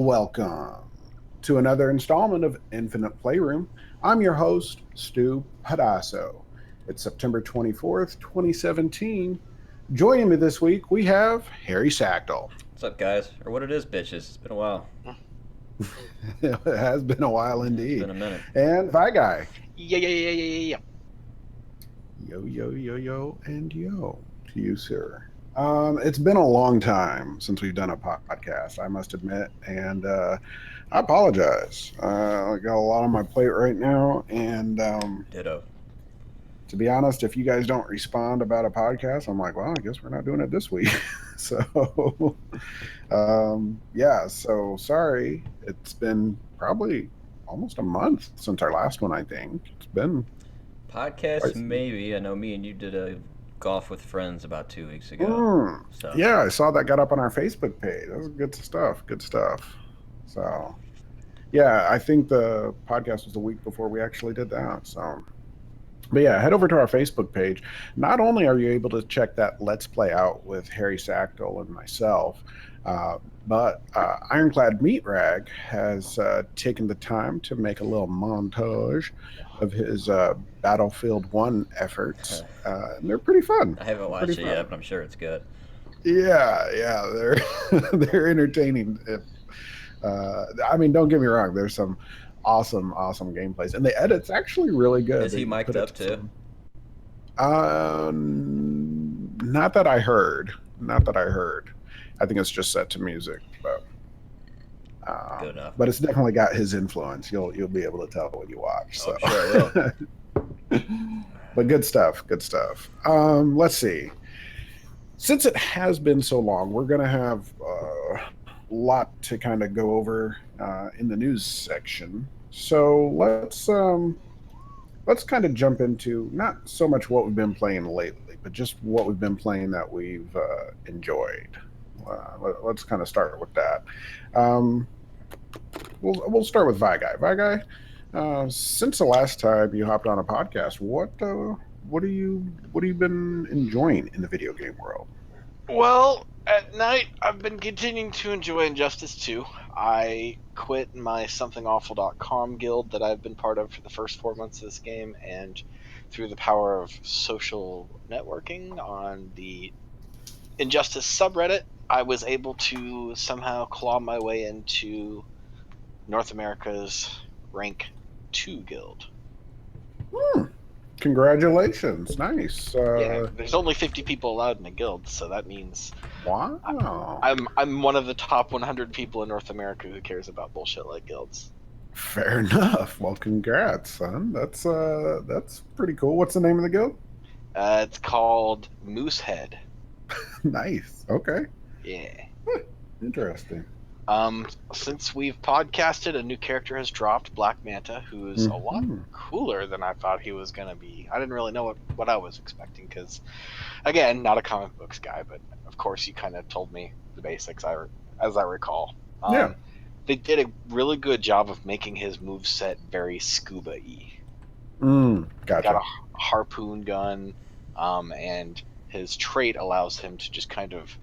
Welcome to another installment of Infinite Playroom. I'm your host, Stu Padasso. It's September 24th, 2017. Joining me this week, we have Harry Sackdal. What's up, guys? Or what it is, bitches. It's been a while. It has been a while Yeah, it's indeed. been a minute. And Vi Guy. Yeah. Yo, and yo to you, sir. It's been a long time since we've done a podcast, I must admit, and I apologize. I got a lot on my plate right now, and Ditto. to be honest, if you guys don't respond about a podcast, I'm like, well, I guess we're not doing it this week. So, yeah, so sorry. It's been probably almost a month since our last one, I think. It's been Podcast, quite some. maybe. I know me and you did a golf with friends about 2 weeks ago. Mm, So, yeah, I saw that got up on our Facebook page. That was good stuff. Good stuff. So, yeah, I think the podcast was the week before we actually did that. So, but yeah, head over to our Facebook page. Not only are you able to check that Let's Play out with Harry Sackdal and myself, uh, but Ironclad Meat Rag has taken the time to make a little montage of his Battlefield 1 efforts. And they're pretty fun. I haven't They're pretty watched it yet, fun. but I'm sure it's good. Yeah, they're they're entertaining. I mean, don't get me wrong. There's some awesome gameplays, and the edit's actually really good. Is he They mic'd put it up to too? some. Not that I heard. Not that I heard. I think it's just set to music, Good enough. but it's definitely got his influence. You'll be able to tell when you watch. Oh, So, I'm sure I will. but good stuff. Good stuff. Let's see. Since it has been so long, we're going to have a lot to kind of go over in the news section. So let's kind of jump into not so much what we've been playing lately, but just what we've been playing that we've enjoyed. Let's kind of start with that. Um, we'll start with Vi Guy. Vi Guy, since the last time you hopped on a podcast, what have you been enjoying in the video game world? Well, at night I've been continuing to enjoy Injustice 2. I quit my somethingawful.com guild that I've been part of for the first 4 months of this game, and through the power of social networking on the Injustice subreddit, I was able to somehow claw my way into North America's rank 2 guild. Hmm. Congratulations! Nice. Yeah, there's only 50 people allowed in a guild, so that means Wow. I'm one of the top 100 people in North America who cares about bullshit like guilds. Fair enough. Well, congrats, son. That's pretty cool. What's the name of the guild? It's called Moosehead. Nice. Okay. Yeah. Interesting. Since we've podcasted, a new character has dropped, Black Manta, who's a lot Mhm. cooler than I thought he was gonna be. I didn't really know what I was expecting, because, again, not a comic books guy, but of course you kind of told me the basics, as I recall. Yeah. They did a really good job of making his moveset very scuba-y. Got Gotcha. a harpoon gun, and his trait allows him to just kind of,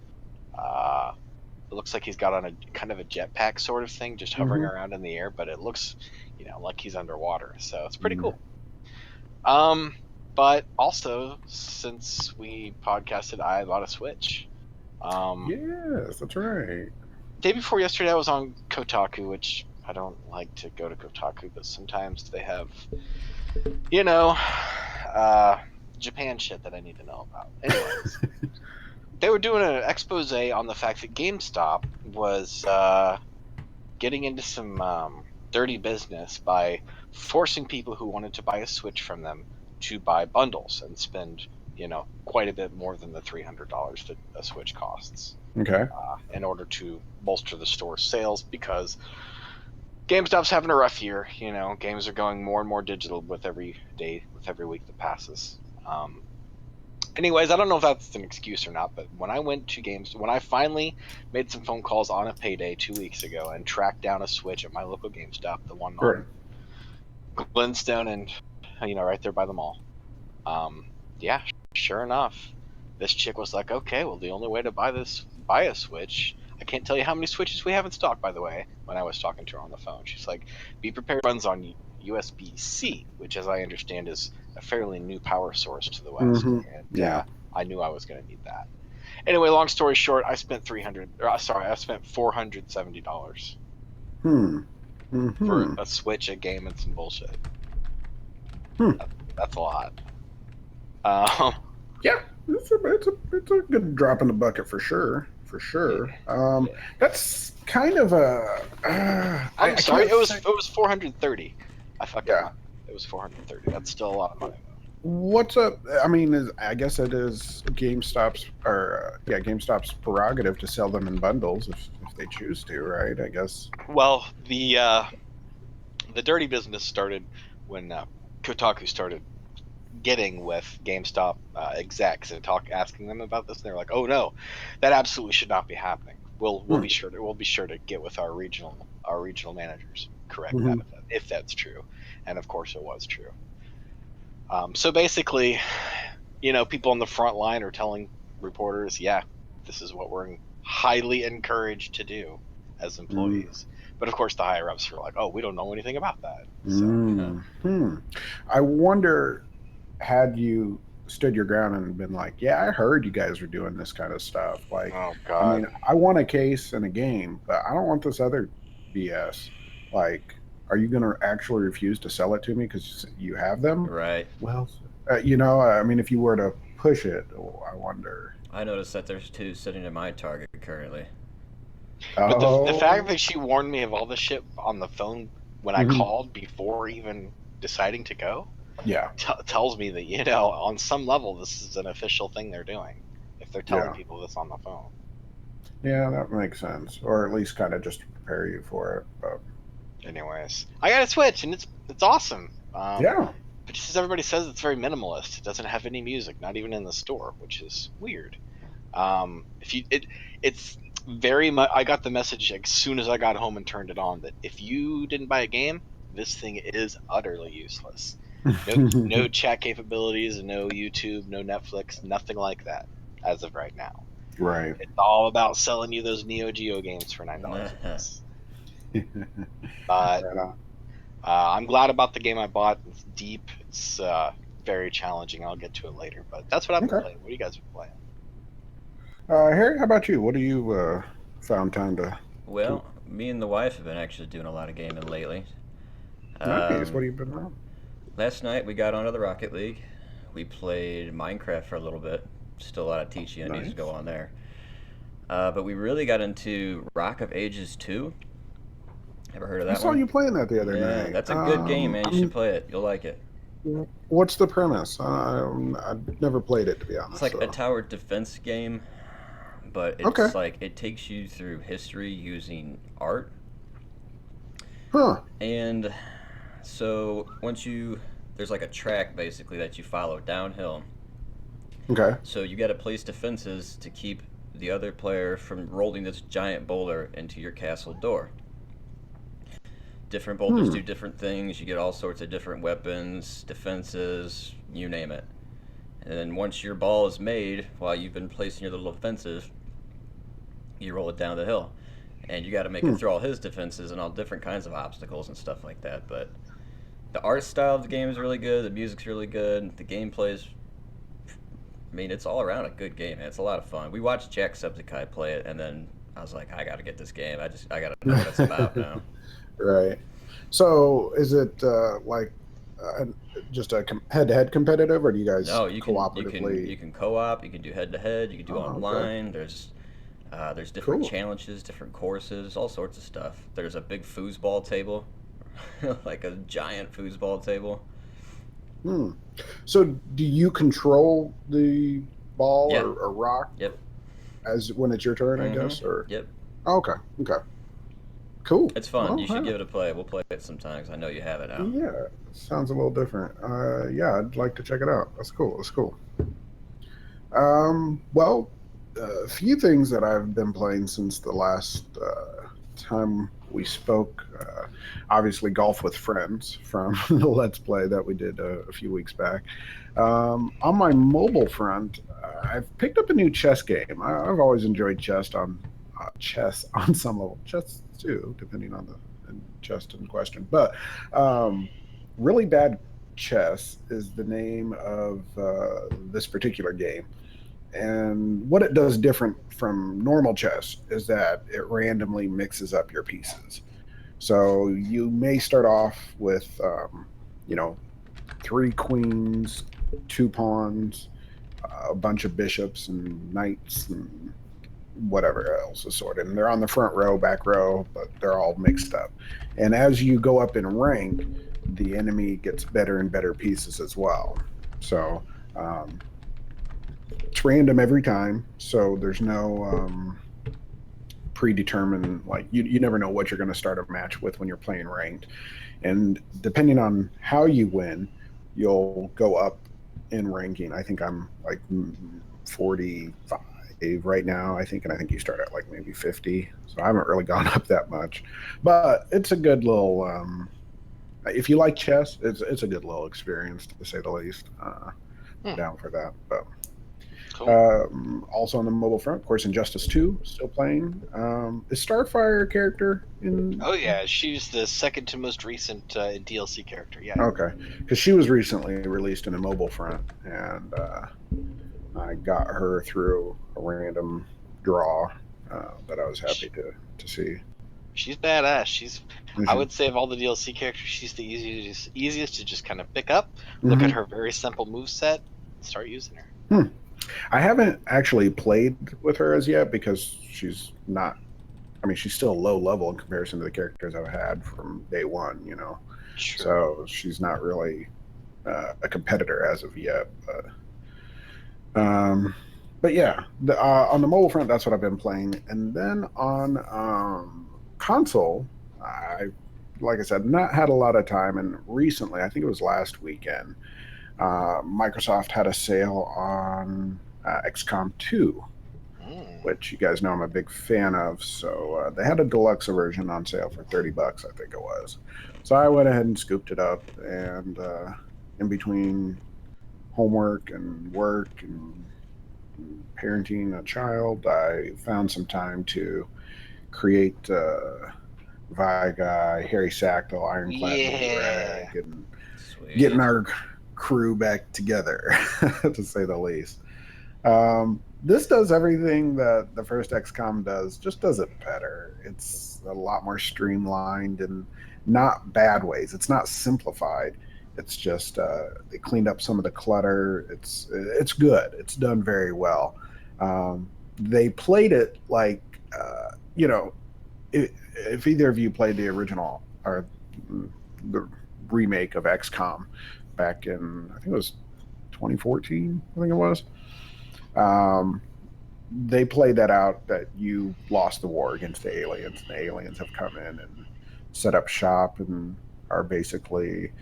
it looks like he's got on a kind of a jetpack sort of thing, just hovering around in the air, but it looks, like he's underwater, so it's pretty cool. But also, since we podcasted, I bought a Switch. Yes, that's right. Day before yesterday, I was on Kotaku, which I don't like to go to Kotaku, but sometimes they have, Japan shit that I need to know about. Anyways, they were doing an expose on the fact that GameStop was getting into some dirty business by forcing people who wanted to buy a Switch from them to buy bundles and spend, quite a bit more than the $300 that a Switch costs. Okay. In order to bolster the store's sales, because GameStop's having a rough year. Games are going more and more digital with every day, with every week that passes. Anyways, I don't know if that's an excuse or not, but when I went to when I finally made some phone calls on a payday 2 weeks ago and tracked down a Switch at my local GameStop, the one Right. on Glenstone and, right there by the mall. Yeah, sure enough, this chick was like, okay, well, the only way to buy a Switch, I can't tell you how many Switches we have in stock, by the way, when I was talking to her on the phone. She's like, be prepared, runs on USB-C, which, as I understand, is a fairly new power source to the West. Mm-hmm. And Yeah. I knew I was going to need that. Anyway, long story short, I spent $470 Hmm. for Mm-hmm. a Switch, a game, and some bullshit. Hmm. That's a lot. Um, Yeah, it's a good drop in the bucket for sure. For sure. yeah. That's kind of a. I'm I sorry, can't it was say. 430. I fucked up. Yeah. It was 430. That's still a lot of money. What's up? I mean, I guess it is GameStop's prerogative to sell them in bundles if they choose to, right? I guess. Well, the dirty business started when Kotaku started getting with GameStop execs and asking them about this. And they were like, "Oh no, that absolutely should not be happening. We'll Hmm. be sure to get with our regional managers, correct that Hmm. if that's true." And of course, it was true. So basically, people on the front line are telling reporters, "Yeah, this is what we're highly encouraged to do as employees." But of course, the higher ups are like, "Oh, we don't know anything about that." So Hmm. I wonder, had you stood your ground and been like, "Yeah, I heard you guys were doing this kind of stuff." Like, oh I god. mean, I want a case and a game, but I don't want this other BS. Like, are you going to actually refuse to sell it to me because you have them? Right. Well, I mean, if you were to push it, I wonder. I noticed that there's two sitting in my Target currently. But the fact Oh, that she warned me of all this shit on the phone when I mhm. called before even deciding to go Yeah, tells me that on some level this is an official thing they're doing. If they're telling yeah, people this on the phone. yeah, that makes sense, or at least kind of just to prepare you for it. But Anyways, I got a Switch and it's awesome. yeah, But just as everybody says, it's very minimalist. It doesn't have any music, not even in the store, which is weird. If you it's very much. I got the message as soon as I got home and turned it on that if you didn't buy a game, this thing is utterly useless. No chat capabilities, no YouTube, no Netflix, nothing like that as of right now. right. It's all about selling you those Neo Geo games for $9 a piece. But Right on. I'm glad about the game I bought. It's deep. It's very challenging. I'll get to it later. But that's what I've been Okay. playing. What do you guys been playing? Harry, how about you? What do you found time to Well, me and the wife have been actually doing a lot of gaming lately. nice? What Um, have you been on? Last night we got onto the Rocket League. We played Minecraft for a little bit. Still a lot of teaching that needs to go Nice. on there. But we really got into Rock of Ages 2. Ever heard of I that saw one? you playing that the other Yeah, night. that's a good game, man. You should I'm. play it. You'll like it. What's the premise? I've never played it to be It's honest. like a So tower defense game, but okay, it's like it takes you through history using art. huh? And so there's like a track basically that you follow downhill. Okay. So you got to place defenses to keep the other player from rolling this giant boulder into your castle door. Different boulders Hmm. do different things. You get all sorts of different weapons, defenses, you name it. And then once your ball is made, while you've been placing your little defenses, you roll it down the hill. And you got to make it Hmm. through all his defenses and all different kinds of obstacles and stuff like that. But the art style of the game is really good. The music's really good. The gameplay is, I mean, it's all around a good game, man. It's a lot of fun. We watched Jacksepticeye play it, and then I was like, I got to get this game. I got to know what it's about now. Right. So is it uh, just a head-to-head competitive, or do you guys No, you cooperatively? can co-op. You can do head to head. You can do Oh, okay. online. There's different Cool. challenges, different courses, all sorts of stuff. There's a big foosball table, like a giant foosball table. Hmm. So do you control the ball Yeah. or rock Yep. as when it's your turn, I Mm-hmm. guess? Or Yep. oh, okay, okay, cool. It's fun. Well, You should give it a play. We'll play it sometimes. I know you have it now. yeah, sounds a little different. Yeah, I'd like to check it out. That's cool. That's cool. Well, a few things that I've been playing since the last time we spoke. Obviously, golf with friends from the Let's Play that we did a few weeks back. On my mobile front, I've picked up a new chess game. I've always enjoyed chess chess on some level, chess too, depending on the chest in question. But um, really bad chess is the name of this particular game. And what it does different from normal chess is that it randomly mixes up your pieces. So you may start off with, you know, three queens, two pawns, a bunch of bishops and knights and whatever else is sorted. And they're on the front row, back row, but they're all mixed up. And as you go up in rank, the enemy gets better and better pieces as well. So it's random every time. So there's no predetermined, like you never know what you're going to start a match with when you're playing ranked. And depending on how you win, you'll go up in ranking. I think I'm like 45 right now, I think, and I think you start at like maybe 50. So I haven't really gone up that much, but it's a good little. If you like chess, it's a good little experience to say the least. Down for that, but. Cool. Also on the mobile front, of course, Injustice 2 still playing. Is Starfire a character in? Oh yeah, she's the second to most recent DLC character. Yeah. Okay, because she was recently released in a mobile front, and I got her through a random draw that I was happy to see. She's badass. She's, Mm-hmm. I would say, of all the DLC characters, she's the easiest to just kind of pick up. Mm-hmm. Look at her very simple move set, and start using her. I haven't actually played with her as yet because she's not. I mean, she's still low level in comparison to the characters I've had from day one. You know, Sure. so she's not really a competitor as of yet. But yeah, on the mobile front, that's what I've been playing, and then on console, like I said, not had a lot of time, and recently, I think it was last weekend, Microsoft had a sale on XCOM 2, which you guys know I'm a big fan of. So they had a deluxe version on sale for $30, I think it was. So I went ahead and scooped it up, and in between homework and work and parenting a child, I found some time to create Vi Guy, Harry Sackville, Ironclad, Rag, and Sweet. getting our crew back together, to say the least. This does everything that the first XCOM does, just does it better. It's a lot more streamlined and not bad ways. It's not simplified. It's just they cleaned up some of the clutter. It's good. It's done very well. They played it like you know, if either of you played the original or the remake of XCOM back in, I think it was 2014, I think it was. They played that out that you lost the war against the aliens, and the aliens have come in and set up shop and are basically,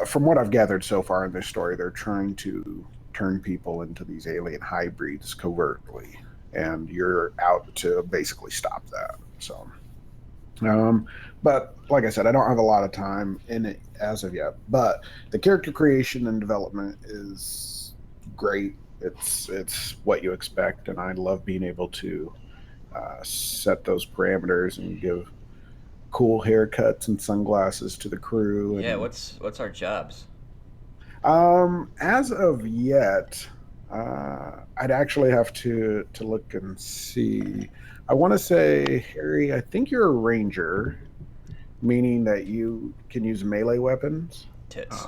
from what I've gathered so far in this story, they're trying to turn people into these alien hybrids covertly, and you're out to basically stop that. So, but like I said, I don't have a lot of time in it as of yet. But the character creation and development is great. It's what you expect, and I love being able to set those parameters and give cool haircuts and sunglasses to the crew. Yeah, And, what's our jobs? as of yet, I'd actually have to look and see. I want to say, Harry, I think you're a ranger, meaning that you can use melee weapons, Tits.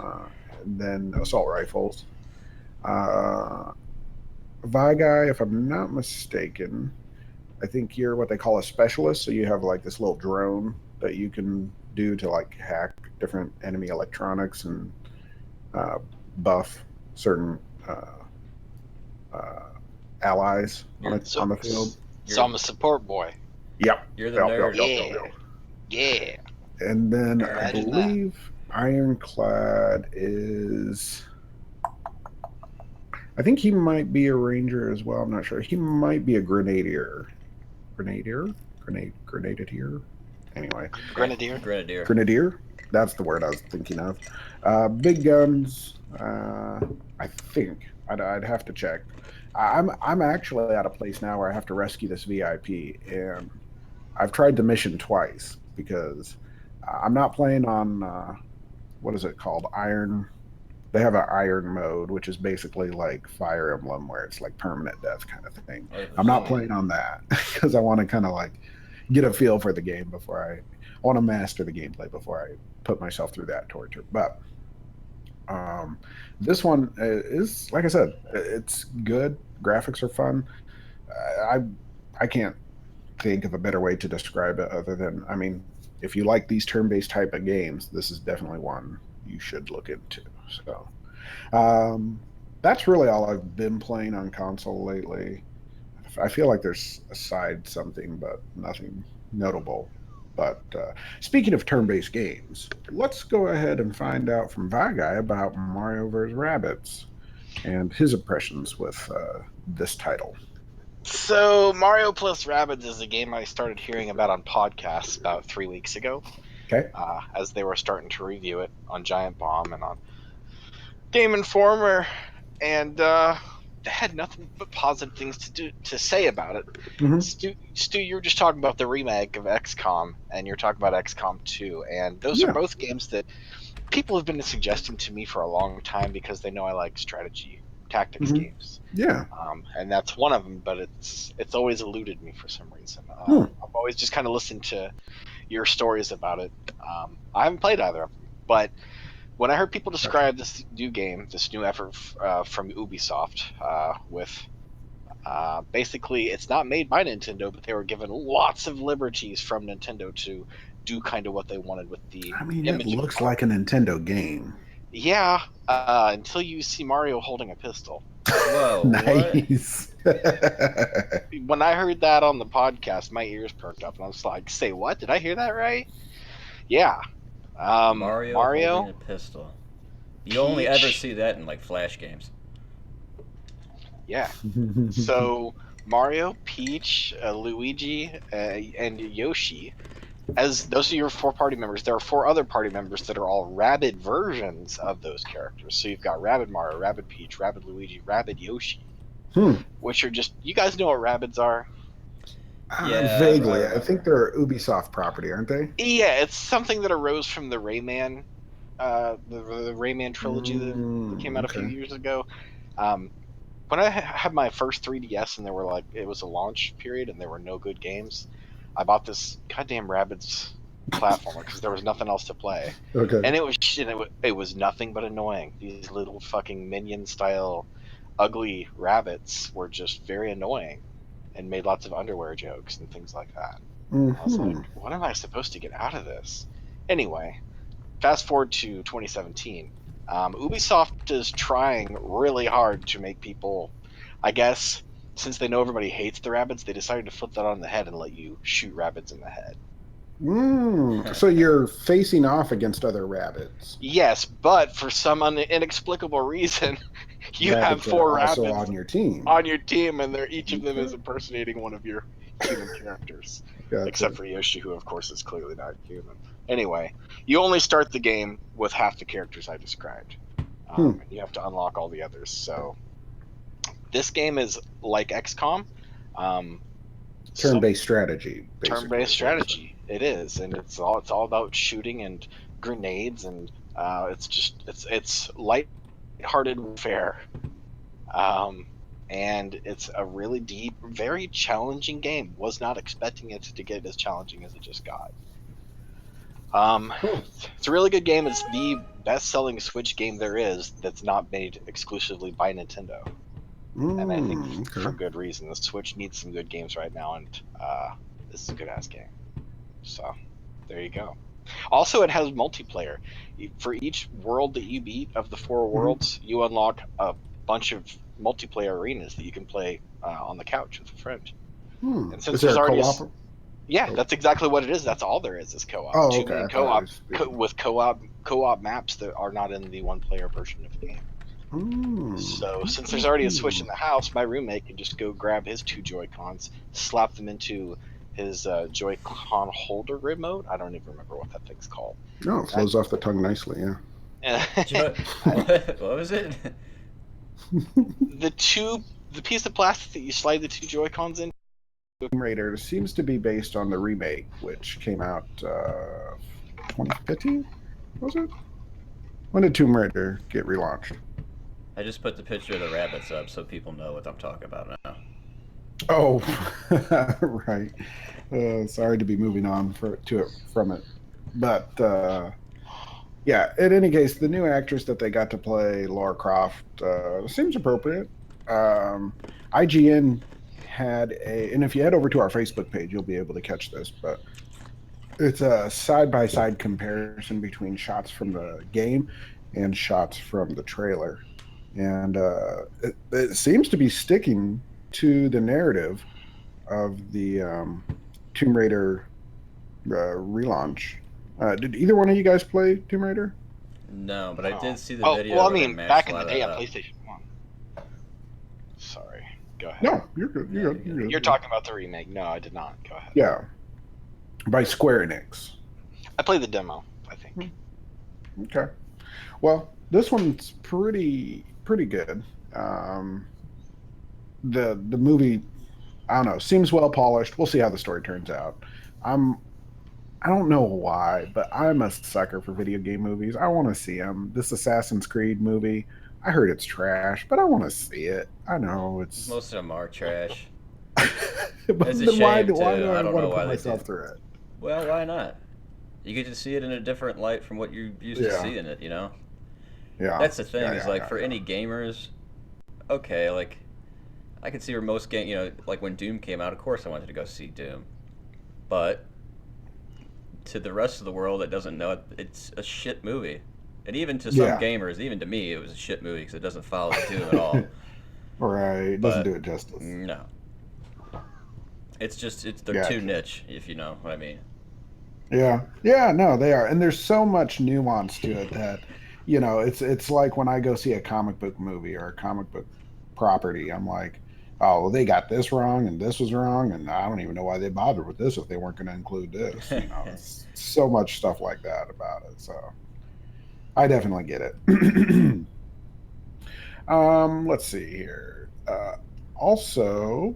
and then assault rifles. Vi Guy, if I'm not mistaken, I think you're what they call a specialist. So you have like this little drone that you can do to like hack different enemy electronics and buff certain allies on the field. So I'm a support boy. Yep. You're the nerd. Yeah. And then I Imagine believe Ironclad is. I think he might be a ranger as well. I'm not sure. He might be a grenadier. Grenadier? Grenadier? Anyway. Grenadier? That's the word I was thinking of. Big guns, I think. I'd have to check. I'm actually at a place now where I have to rescue this VIP, and I've tried the mission twice because I'm not playing on what is it called? Iron. They have an iron mode, which is basically like Fire Emblem, where it's like permanent death kind of thing. Oh, I'm not Hmm. playing on that because I want to kind of like get a feel for the game before I want to master the gameplay before I put myself through that torture. But um, this one is, like I said, it's good. Graphics are fun. I I can't think of a better way to describe it other than, I mean, if you like these turn-based type of games, this is definitely one you should look into. So um, that's really all I've been playing on console lately. I feel like there's a side something, but nothing notable. But speaking of turn-based games, let's go ahead and find out from Guy about Mario vs. Rabbids and his impressions with this title. So Mario plus Rabbids is a game I started hearing about on podcasts about 3 weeks ago, Okay. as they were starting to review it on Giant Bomb and on Game Informer, and they had nothing but positive things to say about it. Mm-hmm. Stu, you were just talking about the remake of XCOM, and you're talking about XCOM 2, and those are Yeah. both games that people have been suggesting to me for a long time because they know I like strategy tactics Mm-hmm. games. Yeah. And that's one of them, but it's always eluded me for some reason. Hmm. I've always just kind of listened to your stories about it. I haven't played either of them, but when I heard people Gotcha. describe this new game, this new effort from Ubisoft, with basically it's not made by Nintendo, but they were given lots of liberties from Nintendo to do kind of what they wanted with the I mean, it image of the looks Mario. like a Nintendo game. Yeah, until you see Mario holding a pistol. Whoa, what? Nice. When I heard that on the podcast, my ears perked up, and I was like, "Say what? Did I hear that right?" Yeah. Mario holding Mario, a pistol. You only ever Peach. see that in like Flash games. Yeah. So Mario, Peach, Luigi, and Yoshi, as those are your four party members. There are four other party members that are all rabid versions of those characters. So you've got Rabid Mario, Rabid Peach, Rabid Luigi, Rabid Yoshi, Hmm. which are just, you guys know what rabbits are. Yeah, I Vaguely. I think remember. they're Ubisoft property, aren't they? Yeah, it's something that arose from the Rayman, the Rayman trilogy that came out a few Okay. years ago. Um, when I had my first 3DS and there were like, it was a launch period and there were no good games, I bought this goddamn Rabbids platformer because there was nothing else to play, Okay. and it was nothing but annoying. These little fucking minion style ugly rabbits were just very annoying and made lots of underwear jokes and things like that. I was like, Hmm. what am I supposed to get out of this? Anyway, fast forward to 2017. Ubisoft is trying really hard to make people, I guess, since they know everybody hates the rabbits, they decided to flip that on the head and let you shoot rabbits in the head. So you're facing off against other rabbits. Yes, but for some inexplicable reason, you have Rabbits are four also rabbits on your team. on your team, and each of them is Okay. impersonating one of your human characters, except Gotcha. for Yoshi, who of course is clearly not human. Anyway, you only start the game with half the characters I described, Hmm. and you have to unlock all the others. So this game is like XCOM, um, some Turn-based strategy, basically, turn-based is what you're saying. strategy. It is, and it's all about shooting and grenades, and it's light-hearted warfare. Um, and it's a really deep, very challenging game. Was not expecting it to get as challenging as it just got. Um, Cool. it's a really good game. It's the best-selling Switch game there is that's not made exclusively by Nintendo, and I think for Okay. good reason. The Switch needs some good games right now, and this is a good-ass game. So there you go. Also, it has multiplayer. For each world that you beat of the four Hmm. worlds, you unlock a bunch of multiplayer arenas that you can play on the couch with a friend. And Is since there there's a already co-op? yeah, Oh. that's exactly what it is. That's all there is co-op. Oh, Two okay. man I thought it co-op was the. with co-op maps that are not in the one player version of the game. So since there's already a Switch in the house, my roommate can just go grab his two Joy Cons, slap them into his Joy-Con holder remote. I don't even remember what that thing's called. Oh, it flows off the tongue nicely. Yeah. What? I, What was it? the two the piece of plastic that you slide the two Joy Cons in. Tomb Raider seems to be based on the remake, which came out 2015. Was it? When did Tomb Raider get relaunched? I just put the picture of the rabbits up so people know what I'm talking about now. Oh, right. Sorry to be moving on from it, but yeah. In any case, the new actress that they got to play Lara Croft seems appropriate. Um, IGN had and if you head over to our Facebook page, you'll be able to catch this. But it's a side by side comparison between shots from the game and shots from the trailer, and it seems to be sticking to the narrative of the Tomb Raider relaunch. Did either one of you guys play Tomb Raider? No, but I No. did see the Oh, video well, I where they mean, matched back a in the lot day of on that up. PlayStation 1. Sorry. Go ahead. No, you're good. No, You're good. you're You're You're good. talking about the remake. No, I did not. Go ahead. Yeah, by Square Enix. I played the demo, I think. Okay. Well, this one's pretty good. Um, the movie, I don't know, seems well polished. We'll see how the story turns out. I'm I don't know why, but I'm a sucker for video game movies. I want to see them. This Assassin's Creed movie, I heard it's trash, but I want to see it. I know it's. Most of them are trash. But It's a then why shame do why too. do I I don't want know to put why they myself did. through it? Well, why not? You get to see it in a different light from what you're used to Yeah, seeing it. You know, yeah, that's the thing. yeah, Is yeah, like yeah, for yeah. any gamers, okay, like I can see where most game, like when Doom came out, of course I wanted to go see Doom, but to the rest of the world that doesn't know it, it's a shit movie. And even to some Yeah, gamers, even to me, it was a shit movie because it doesn't follow Doom at all. right. It doesn't But do it justice. no, they're too Gotcha. niche, if you know what I mean. Yeah, yeah, no, they are, and there's so much nuance to it that, it's like when I go see a comic book movie or a comic book property, I'm like, oh, well, they got this wrong and this was wrong, and I don't even know why they bothered with this if they weren't going to include this. It's so much stuff like that about it. So I definitely get it. Let's see here. Also,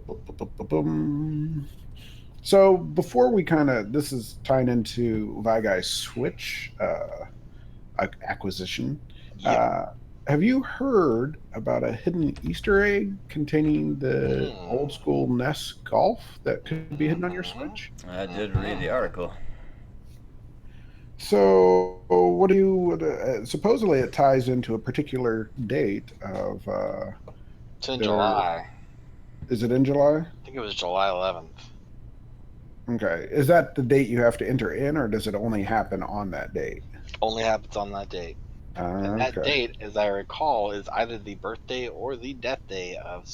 so before we this is tying into Vigai's Switch acquisition. Yep. Uh, have you heard about a hidden Easter egg containing the old Mm. school NES Golf that could be hidden on your Mm-hmm. Switch? I did read the Mm-hmm. article. So, what do you? Supposedly, it ties into a particular date of It's in their. July. Is it in July? I think it was July 11th. Okay. Is that the date you have to enter in, or does it only happen on that date? Only happens on that date. And that Okay. date, as I recall, is either the birthday or the death day of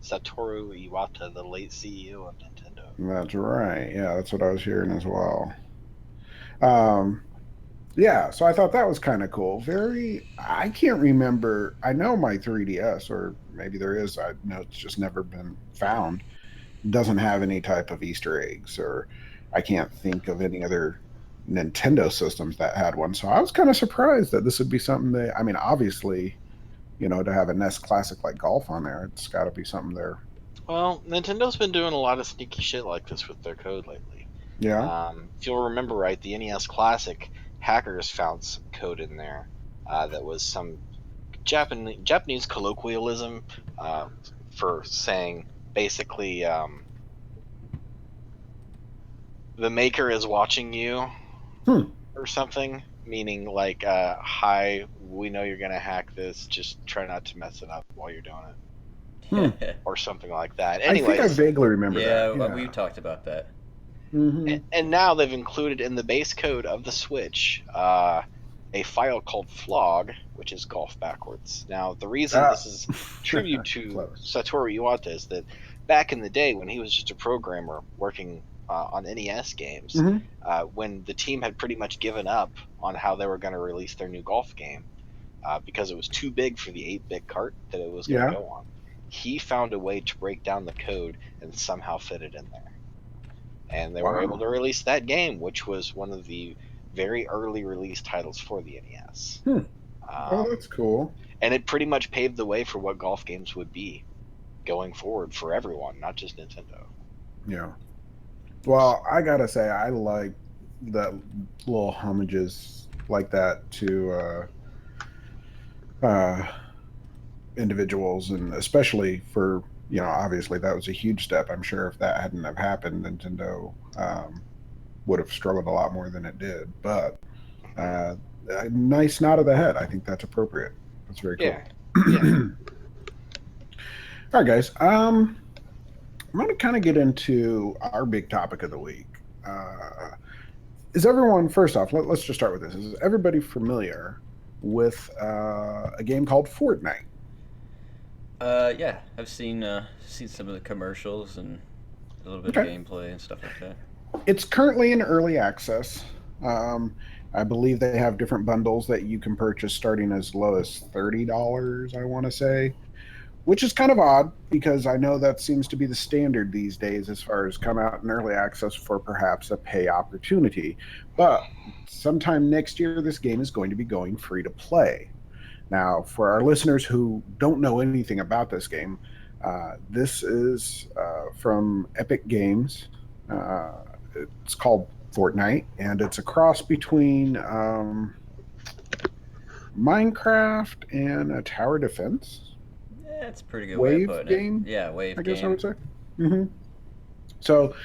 Satoru Iwata, the late CEO of Nintendo. That's right. Yeah, that's what I was hearing as well. Um, yeah, so I thought that was kind of cool. I can't remember. I know my 3DS, or maybe there is. I know it's just never been found. Doesn't have any type of Easter eggs, or I can't think of any other Nintendo systems that had one. So I was kind of surprised that this would be something I mean, obviously, to have a NES Classic like Golf on there, it's got to be something there. Well, Nintendo's been doing a lot of sneaky shit like this with their code lately. Yeah. If you'll remember right, the NES Classic hackers found some code in there that was some Japanese colloquialism for saying basically the maker is watching you Hmm. or something, meaning like, hi, we know you're gonna hack this, just try not to mess it up while you're doing it, Hmm. or something like that. I think I Anyways, vaguely remember that. Yeah, we Yeah. talked about that. Hmm. and now they've included in the base code of the Switch a file called flog, which is golf backwards. Now, the reason Ah. this is tribute to Clever. Satoru Iwata is that back in the day when he was just a programmer working on NES games, Hmm. when the team had pretty much given up on how they were going to release their new golf game because it was too big for the 8-bit cart that it was going to Yeah. go on, he found a way to break down the code and somehow fit it in there. And they were able Wow. to release that game, which was one of the very early release titles for the NES. Hmm. Oh, Um, that's cool. and it pretty much paved the way for what golf games would be. going forward for everyone, not just Nintendo. Yeah. Well, I gotta say, I like the little homages like that to uh, individuals, and especially for obviously that was a huge step. I'm sure if that hadn't have happened, Nintendo would have struggled a lot more than it did. But uh, a nice nod of the head. I think that's appropriate. That's very Yeah, cool. yeah. All right, guys. I'm going to kind of get into our big topic of the week. Is everyone, first off, let's just start with this. Is everybody familiar with a game called Fortnite? Yeah, I've seen some of the commercials and a little bit of Okay. gameplay and stuff like that. It's currently in early access. Um, I believe they have different bundles that you can purchase starting as low as $30, I want to say, which is kind of odd because I know that seems to be the standard these days as far as come out in early access for perhaps a pay opportunity. But sometime next year, this game is going to be going free to play. Now, for our listeners who don't know anything about this game, this is from Epic Games. It's called Fortnite, and it's a cross between Minecraft and a tower defense Yeah, it's a pretty good way of wave putting it. game, Yeah, I wave guess I game. would say. hmm So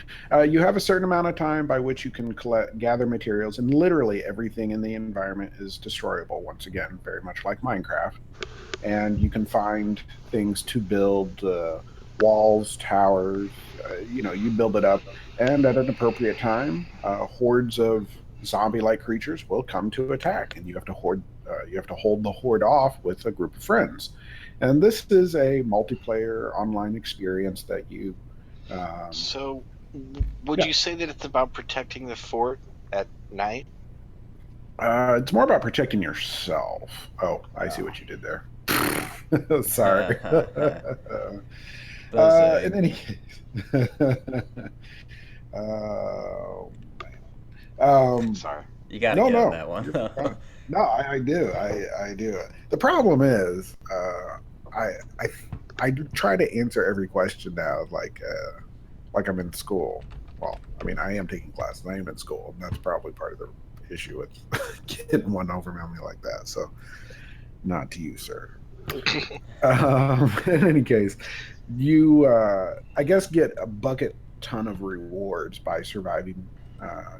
you have a certain amount of time by which you can gather materials, and literally everything in the environment is destroyable. Once again, very much like Minecraft, and you can find things to build walls, towers. You build it up, and at an appropriate time, hordes of zombie-like creatures will come to attack, and you have to hoard. You have to hold the horde off with a group of friends, and this is a multiplayer online experience that you. Um, So, would yeah, you say that it's about protecting the fort at night? it's more about protecting yourself. Oh, I see Oh, what you did there. Sorry. In Buzzing. any case, oh man. sorry. You got to No, get on no, that one. you're fine. No, I do. I do. The problem is, I I I do try to answer every question now like I'm in school. Well, I mean, I am taking classes. I am in school, and that's probably part of the issue with getting one over me like that. So, not to you, sir. In any case, you, I guess, get a bucket ton of rewards by surviving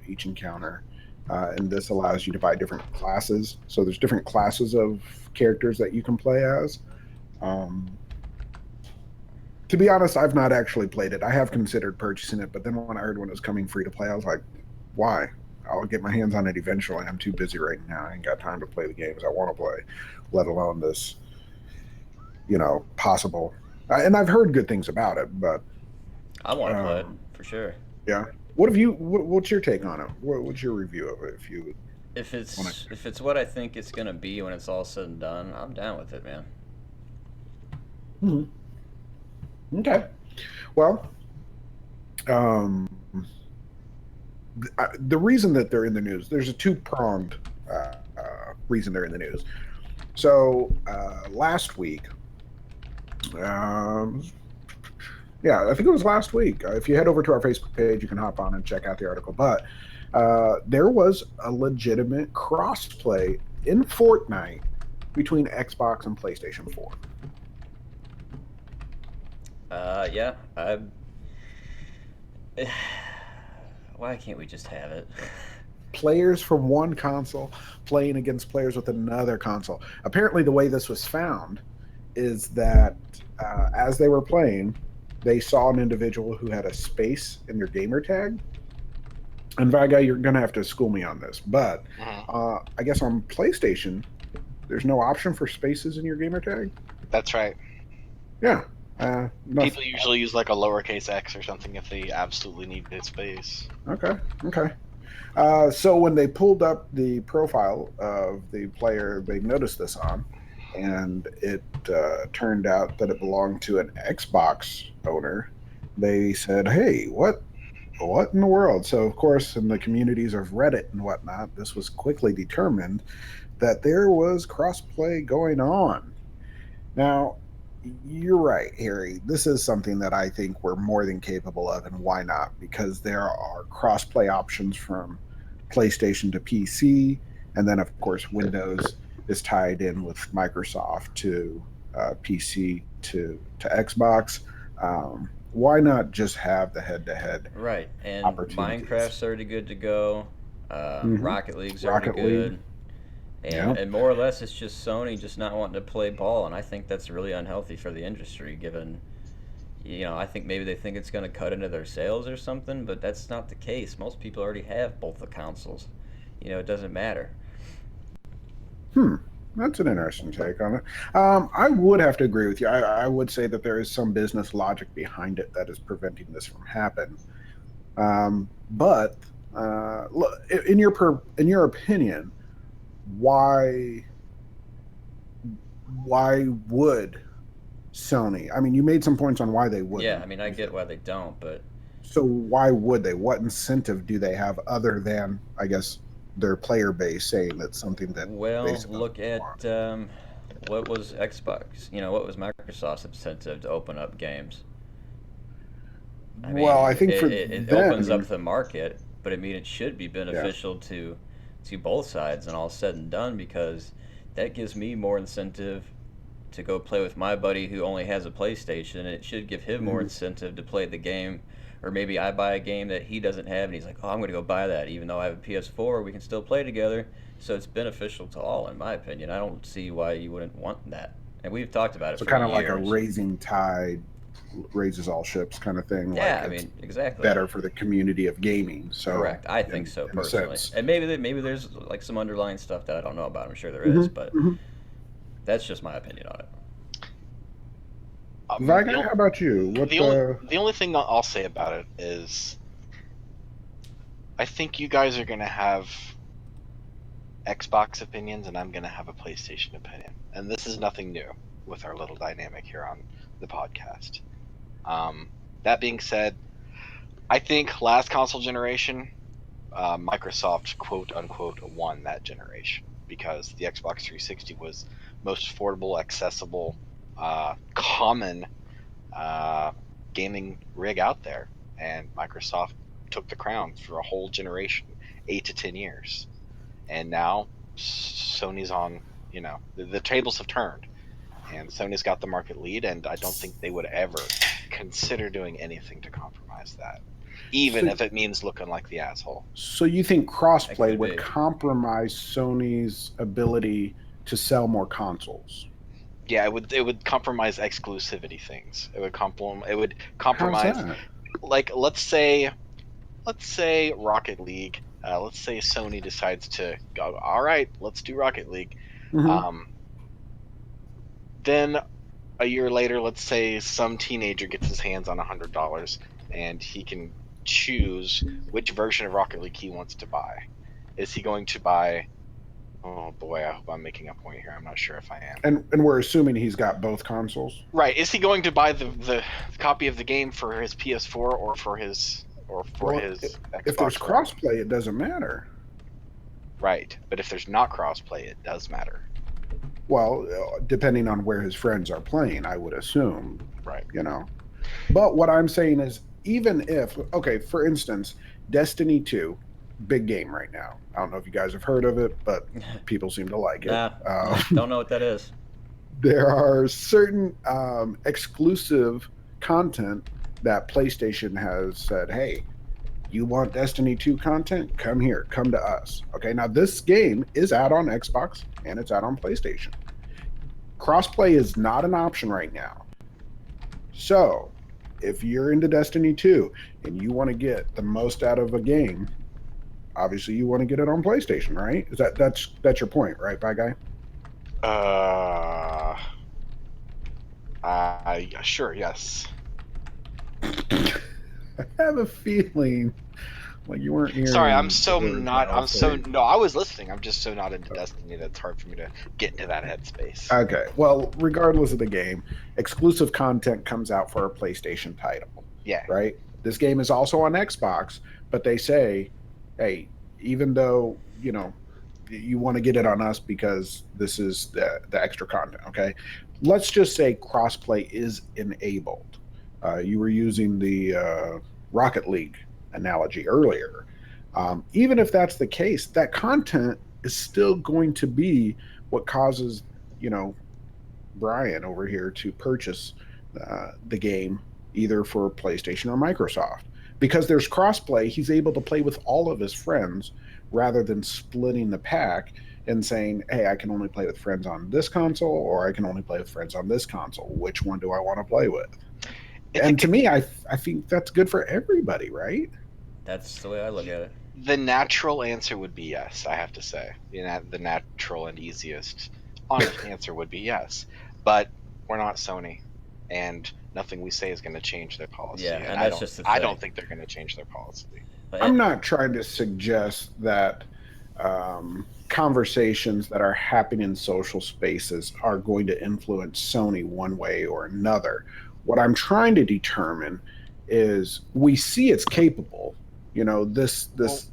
each encounter. And this allows you to buy different classes. So there's different classes of characters that you can play as. Um, to be honest, I've not actually played it. I have considered purchasing it, but then when I heard when it was coming free to play, I was like, why? I'll get my hands on it eventually. I'm too busy right now. I ain't got time to play the games I want to play, let alone this, possible. And I've heard good things about it, but I want to play it um, for sure. yeah. What have you? What's your take on it? What's your review of it? If you If want it's what I think it's gonna be when it's all said and done, I'm down with it, man. to. Okay. Well, um, the reason that they're in the news, there's a two-pronged reason they're in the news. So last week, um, yeah, I think it was last week. If you head over to our Facebook page, you can hop on and check out the article. But there was a legitimate crossplay in Fortnite between Xbox and PlayStation 4. Yeah, I. Why can't we just have it? Players from one console playing against players with another console. Apparently, the way this was found is that as they were playing, they saw an individual who had a space in their gamer tag. And Vaga, you're going to have to school me on this, but Mhm. I guess on PlayStation, there's no option for spaces in your gamer tag. That's right. Yeah. People Nothing. usually use like a lowercase x or something if they absolutely need space. Okay. Okay. So when they pulled up the profile of the player they noticed this on, and it turned out that it belonged to an Xbox owner, they said, "Hey, what in the world?" So of course, in the communities of Reddit and whatnot, this was quickly determined that there was crossplay going on. Now, you're right, Harry. This is something that I think we're more than capable of, and why not? Because there are cross-play options from PlayStation to PC, and then of course Windows is tied in with Microsoft to PC to Xbox. Why not just have the head-to-head Right, and opportunities? Minecraft's already good to go. Hmm. Rocket League's already Rocket League, good, and yeah. and more or less it's just Sony just not wanting to play ball, and I think that's really unhealthy for the industry. Given, I think maybe they think it's going to cut into their sales or something, but that's not the case. Most people already have both the consoles. It doesn't matter. Hmm. That's an interesting take on it. I would have to agree with you. I would say that there is some business logic behind it that is preventing this from happening. But in your opinion, why why would Sony? I mean, you made some points on why they Yeah, wouldn't. I mean I get why they don't, but So why would they? What incentive do they have other than, I guess, their player base saying that's something that they well, look supposedly want? at what was Xbox. What was Microsoft's incentive to open up games? I Well, I mean, think for it opens up them, the market, but I mean, it should be yeah. beneficial to both sides and all said and done because that gives me more incentive to go play with my buddy who only has a PlayStation. And it should give him more Mhm. incentive to play the game. Or maybe I buy a game that he doesn't have and he's like, oh, I'm going to go buy that. Even though I have a PS4, we can still play together. So it's beneficial to all, in my opinion. I don't see why you wouldn't want that. And we've talked about it So for kind of like a years. raising tide raises all ships kind of thing. Yeah, Like I it's mean, exactly. better for the community of gaming. So Correct. I think in so in a personally, sense. and maybe there's like some underlying stuff that I don't know about. I'm sure there is, Hmm. but Hmm. that's just my opinion on it. The, Viga, o- how about you? the only the only thing I'll say about it is I think you guys are gonna have Xbox opinions, and I'm gonna have a PlayStation opinion, and this is nothing new with our little dynamic here on the podcast. Um, that being said, I think last console generation, Microsoft quote unquote won that generation because the Xbox 360 was most affordable, accessible, common uh, gaming rig out there, and Microsoft took the crown for a whole generation, 8 to 10 years, and now Sony's on. The tables have turned, and Sony's got the market lead, and I don't think they would ever consider doing anything to compromise that, even So, if it means looking like the asshole. so you think That crossplay could would be. compromise Sony's ability to sell more consoles? Yeah, it would compromise exclusivity things. It would How's compromise, that? like, let's say Rocket League. Let's say Sony decides to go. All right, let's do Rocket League. Hmm. Um, then a year later, let's say some teenager gets his hands on $100 and he can choose which version of Rocket League he wants to buy. Is he going to buy? Oh boy, I hope I'm making a point here. I'm not sure if I am. And we're assuming he's got both consoles. Right? Is he going to buy the copy of the game for his PS4 or for Well, his if there's Xbox One? crossplay, it doesn't matter. Right. But if there's not crossplay, it does matter. Well, depending on where his friends are playing, I would assume, Right. you know. But what I'm saying is, even if, okay, for instance, Destiny 2, big game right now. I don't know if you guys have heard of it, but people seem to like it. Nah, nope, don't know what that is. There are certain exclusive content that PlayStation has said, hey, you want Destiny 2 content? Come here, come to us. Okay, now this game is out on Xbox and it's out on PlayStation. Crossplay is not an option right now. So, if you're into Destiny 2 and you want to get the most out of a game, obviously you want to get it on PlayStation, right? That's your point, right, bye guy? Uh, sure, yes. I have a feeling like you weren't Sorry, I'm hearing the so words that not. I I'm was so saying. no. I was listening. I'm just so not into Destiny that it's hard for me to get into that headspace. Okay, well, regardless of the game, exclusive content comes out for a PlayStation title, Yeah, right? This game is also on Xbox, but they say, hey, even though, you want to get it on us because this is the extra content, okay? let's just say crossplay is enabled. You were using the Rocket League analogy earlier. Even if that's the case, that content is still going to be what causes, you know, Brian over here to purchase the game either for PlayStation or Microsoft. Because there's crossplay, he's able to play with all of his friends rather than splitting the pack and saying, hey, I can only play with friends on this console or I can only play with friends on this console. Which one do I want to play with? And to me, I think that's good for everybody, right? That's the way I look at it. The natural answer would be yes, I have to say. The natural and easiest, honest answer would be yes. But we're not Sony, and nothing we say is going to change their policy. Yeah, and that's just the I thing. don't think they're going to change their policy. I'm not trying to suggest that conversations that are happening in social spaces are going to influence Sony one way or another. What I'm trying to determine is we see it's capable. You know, this not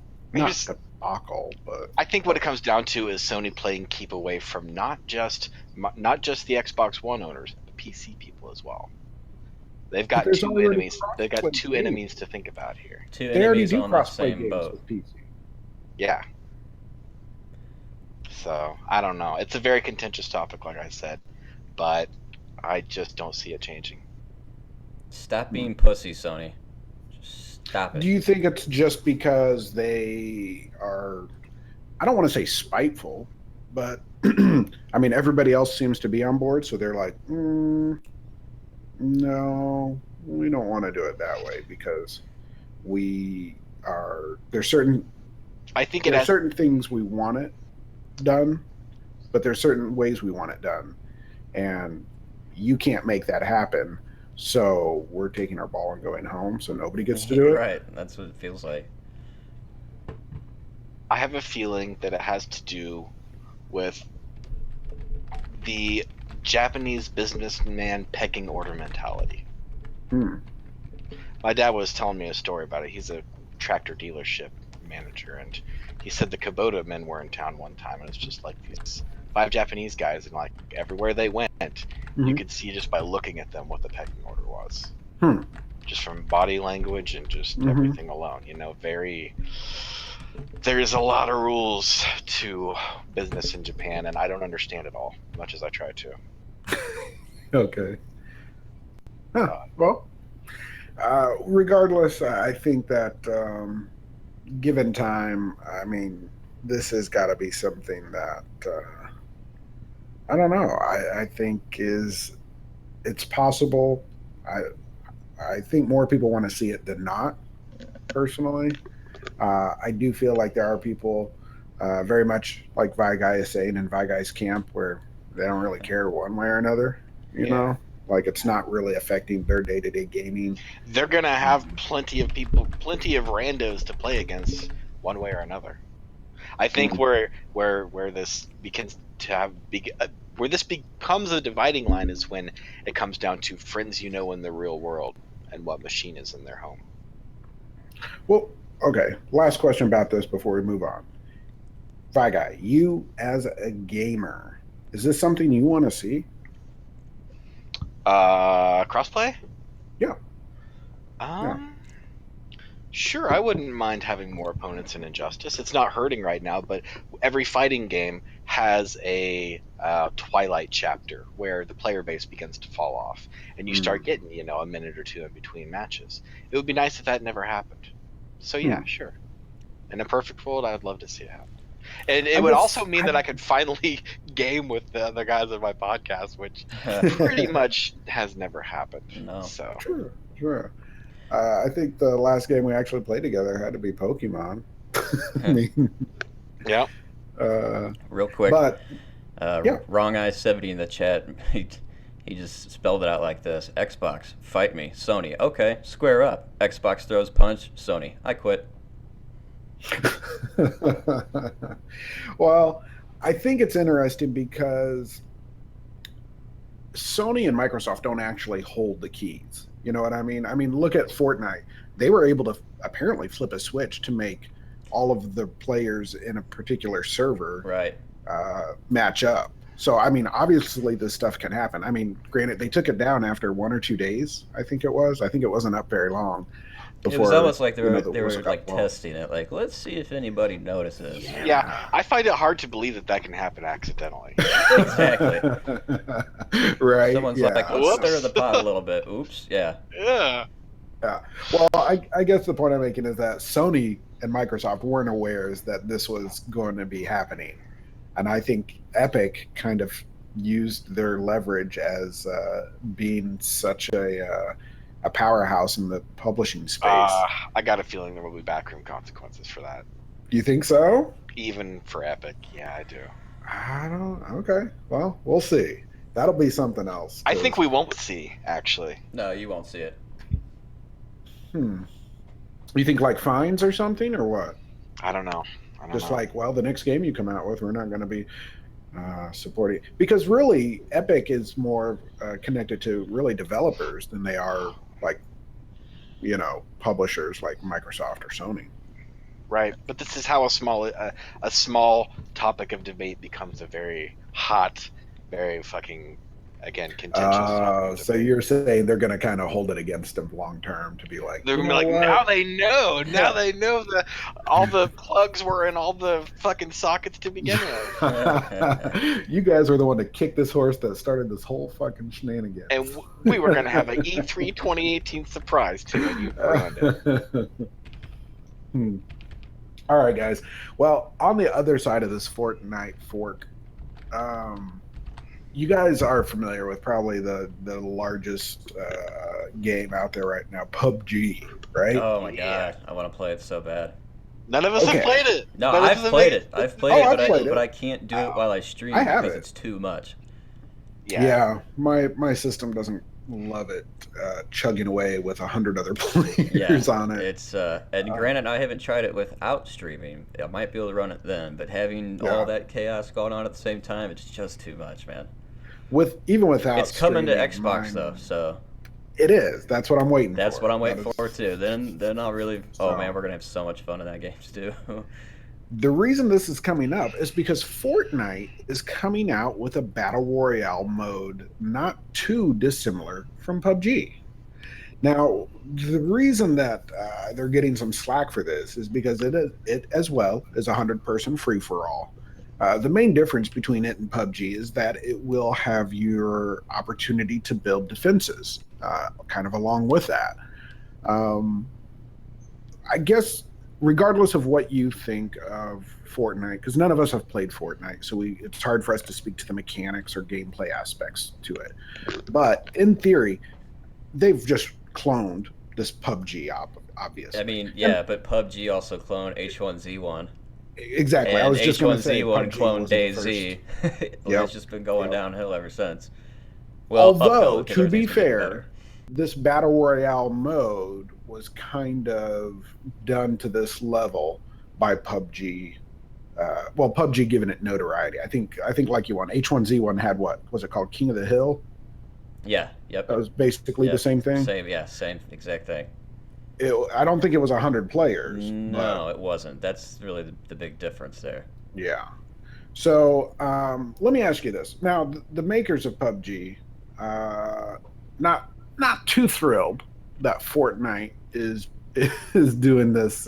debacle, but I think what it comes down to is Sony playing keep away from not just the Xbox One owners, but PC people as well. They've got two enemies. They've got two enemies to think about here. Two they already enemies do on the crossplay same games boat. with PC. Yeah. So I don't know. It's a very contentious topic, like I said, but I just don't see it changing. Stop being pussy, Sony. Just stop it. Do you think it's just because they are, I don't want to say spiteful, but I mean, everybody else seems to be on board, so they're like, no, we don't want to do it that way because there's certain, I think there are certain things we want it done, but there's certain ways we want it done, and you can't make that happen. So we're taking our ball and going home, so nobody gets to do it. Right, that's what it feels like. I have a feeling that it has to do with the Japanese businessman pecking order mentality. My dad was telling me a story about it. He's a tractor dealership manager, and he said the Kubota men were in town one time, and it's just like these 5 Japanese guys, and like everywhere they went, you could see just by looking at them what the pecking order was. Just from body language and just everything alone. You know, there's a lot of rules to business in Japan, and I don't understand it all, much as I try to. Okay. Well, regardless, I think that given time, I mean, this has got to be something that I don't know. I think it's possible. I think more people want to see it than not. Personally, I do feel like there are people very much like Guy is saying in Guy's camp where they don't really care one way or another. You know, like it's not really affecting their day-to-day gaming. They're gonna have plenty of randos to play against one way or another. I think where this begins to have where this becomes a dividing line is when it comes down to friends you know in the real world and what machine is in their home. Well, okay. Last question about this before we move on. Guy, you as a gamer, is this something you want to see? Crossplay? Yeah. Sure, I wouldn't mind having more opponents in Injustice. It's not hurting right now, but every fighting game has a Twilight chapter where the player base begins to fall off, and you start getting, you know, a minute or two in between matches. It would be nice if that never happened. So yeah, sure. In a perfect world, I would love to see it happen. And it would also mean that I could finally game with the other guys on my podcast, which pretty much has never happened. No. So Sure. I think the last game we actually played together had to be Pokemon. I mean, yeah. Real quick, but Wrong Eye 70 in the chat. He just spelled it out like this: Xbox, fight me. Sony, okay, square up. Xbox throws punch. Sony, I quit. Well, I think it's interesting because Sony and Microsoft don't actually hold the keys. You know what I mean? I mean, look at Fortnite. They were able to apparently flip a switch to make all of the players in a particular server right match up. So I mean, obviously this stuff can happen. I mean, granted, they took it down after 1 or 2 days. I think it was. I think it wasn't up very long It was before almost like the they were whistle got like blown. testing it, like let's see if anybody notices. Yeah, Yeah. I find it hard to believe that can happen accidentally. Exactly. Right. Someone's like, Yeah. let's stir Whoops. the pot a little bit. Oops. Yeah. Yeah. Yeah. Well, I guess the point I'm making is that Sony and Microsoft weren't aware that this was going to be happening. And I think Epic kind of used their leverage as being such a powerhouse in the publishing space. I got a feeling there will be backroom consequences for that. Do you think so? Even for Epic. Yeah, I do. I don't. Okay. Well, we'll see. That'll be something else. I think we won't see, actually. No, you won't see it. You think like fines or something, or what? I don't know. Just like, well, the next game you come out with, we're not going to be supporting, because really Epic is more connected to really developers than they are like, publishers like Microsoft or Sony. Right, but this is how a small topic of debate becomes a very hot, very fucking, again, contentious topic of So debate. you're saying they're going to kind of hold it against them long term to be like, They're you gonna be know like, what? now they know. Now they know that all the plugs were in all the fucking sockets to begin with. You guys were the one to kick this horse that started this whole fucking shenanigans. And we were gonna have an E3 2018 surprise too, and you ruined it. All right, guys. Well, on the other side of this Fortnite fork, you guys are familiar with probably the largest game out there right now, PUBG, right? Oh my Yeah. god, I want to play it so bad. None of us Okay. have played it. No, None of I've us have played made- it. I've Oh, played it, I've but played it. but I can't do it while I stream I have because it. it's too much. Yeah. My system doesn't love it chugging away with 100 other players on it. It's and granted, I haven't tried it without streaming. I might be able to run it then, but having Yeah. all that chaos going on at the same time, it's just too much, man. Even without It's coming to streaming, Xbox though, so It is. That's what I'm waiting that's for. what I'm waiting That for is- too. Then I'll really. Oh So- man, we're gonna have so much fun in that game too. The reason this is coming up is because Fortnite is coming out with a battle royale mode not too dissimilar from PUBG. Now, the reason that they're getting some slack for this is because it as well is a 100-person free for all. The main difference between it and PUBG is that it will have your opportunity to build defenses, kind of along with that. I guess, regardless of what you think of Fortnite, because none of us have played Fortnite, so it's hard for us to speak to the mechanics or gameplay aspects to it. But in theory, they've just cloned this PUBG, obviously. I mean, yeah, but PUBG also cloned H1Z1. Exactly. And I was just going to say H1Z1 PUBG cloned wasn't the first. DayZ. Yep. It's just been going Yep. downhill ever since. Well, uphill, Although, 'cause to be everything's been getting fair, better. this battle royale mode was kind of done to this level by PUBG. Well, PUBG giving it notoriety. I think like you want. H1Z1 had what was it called? King of the Hill. Yeah, yep. That was basically Yep. the same thing. Same exact thing. I don't think it was 100 players. No, it wasn't. That's really the big difference there. Yeah. So let me ask you this. Now, the makers of PUBG, not too thrilled that Fortnite is doing this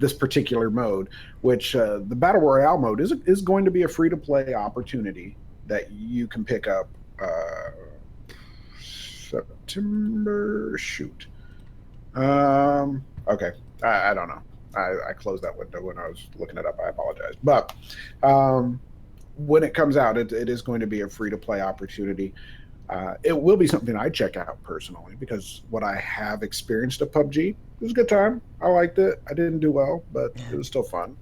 this particular mode, which the battle royale mode is going to be a free to play opportunity that you can pick up September. Shoot. Okay. I don't know. I closed that window when I was looking it up. I apologize. But when it comes out, it is going to be a free-to-play opportunity. It will be something I check out personally because what I have experienced at PUBG, it was a good time. I liked it. I didn't do well, but it was still fun.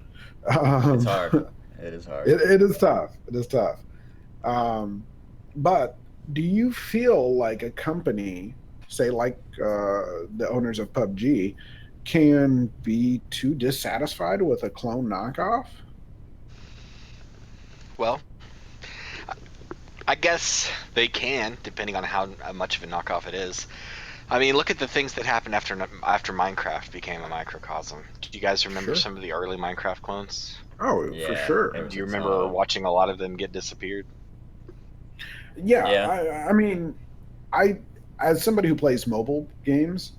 It's hard. It is hard. It is tough. It is tough. But do you feel like a company, say like the owners of PUBG, can be too dissatisfied with a clone knockoff? Well, I guess they can, depending on how much of a knockoff it is. I mean, look at the things that happened after Minecraft became a microcosm. Do you guys remember Sure. some of the early Minecraft clones? Oh, for Yeah, sure. it Do you It's remember all- watching a lot of them get disappeared? Yeah, Yeah. I mean, I as somebody who plays mobile games,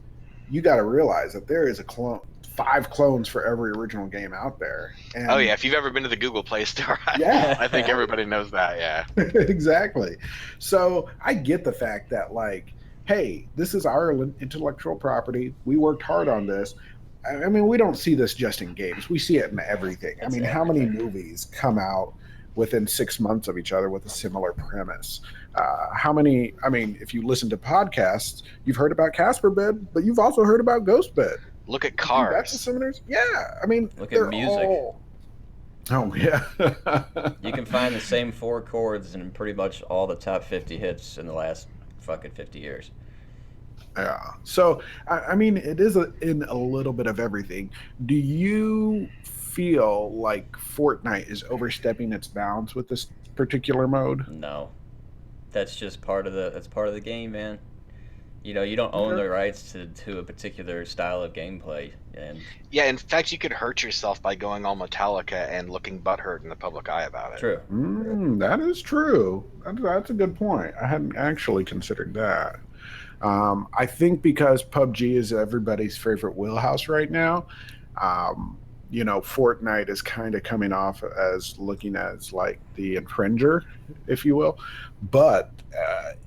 you got to realize that there is a clone, 5 clones for every original game out there, Oh yeah, and if you've ever been to the Google Play Store, yeah, I think everybody knows that. Yeah. exactly. So I get the fact that, like, hey, this is our intellectual property. We worked hard on this. I mean, we don't see this just in games. We see it in everything. I It's mean, how many everything. movies come out within 6 months of each other with a similar premise? How many? I mean, if you listen to podcasts, you've heard about Casper Bed, but you've also heard about Ghost Bed. Look at You think that's a Cars. similar? Yeah. I mean, Look at they're music. all. Oh yeah. You can find the same 4 chords in pretty much all the top 50 hits in the last fucking 50 years. Yeah. So, I mean, it is in a little bit of everything. Do you feel like Fortnite is overstepping its bounds with this particular mode? No, that's part of the game, man. You know, you don't own Okay. the rights to a particular style of gameplay, and Yeah, in fact, you could hurt yourself by going all Metallica and looking butthurt in the public eye about it. true. That is true. That's a good point. I hadn't actually considered that. I think because PUBG is everybody's favorite wheelhouse right now, um, Fortnite is kind of coming off as looking as like the infringer, if you will. But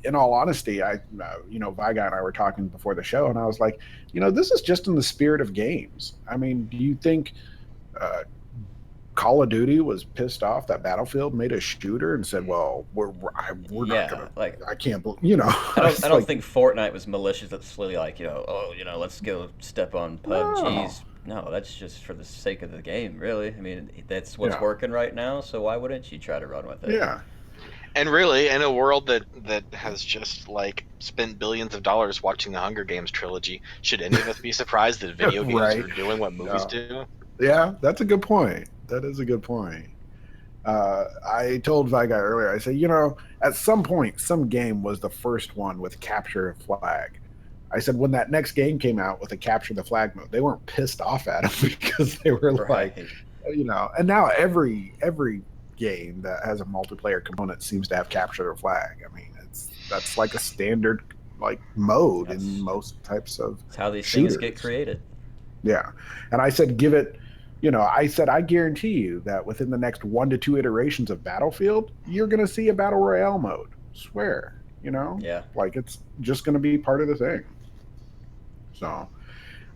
in all honesty, Viga and I were talking before the show, and I was like, this is just in the spirit of games. I mean, do you think uh, Call of Duty was pissed off that Battlefield made a shooter and said, "Well, we're not Yeah, gonna. like I can't believe." I It's don't like, think Fortnite was maliciously like, let's go step on no, PUBG's. No, that's just for the sake of the game, really. I mean, that's what's yeah, working right now, so why wouldn't you try to run with it? yeah, And really, in a world that has just like spent billions of dollars watching the Hunger Games trilogy, should any of us be surprised that video games right. are doing what movies No, do? yeah, that's a good point. That is a good point. I told Vi Guy earlier. I said, at some point, some game was the first one with capture a flag. I said when that next game came out with a capture the flag mode, they weren't pissed off at him because they were like, Right. And now every game that has a multiplayer component seems to have capture the flag. I mean, that's like a standard like mode in That's most types of that's how these things get shooters. created. Yeah. And I said, give it, I said, I guarantee you that within the next 1 to 2 iterations of Battlefield, you're going to see a battle royale mode. Swear, Yeah. like it's just going to be part of the thing. So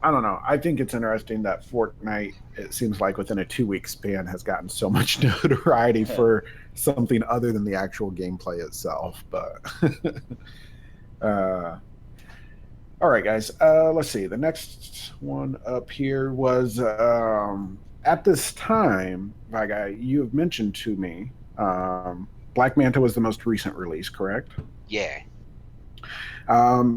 I don't know. I think it's interesting that Fortnite, it seems like within a 2 week span, has gotten so much notoriety for something other than the actual gameplay itself. But uh, all right, guys. Let's see. The next one up here was at this time, Vigai, you have mentioned to me Black Manta was the most recent release, correct? Yeah.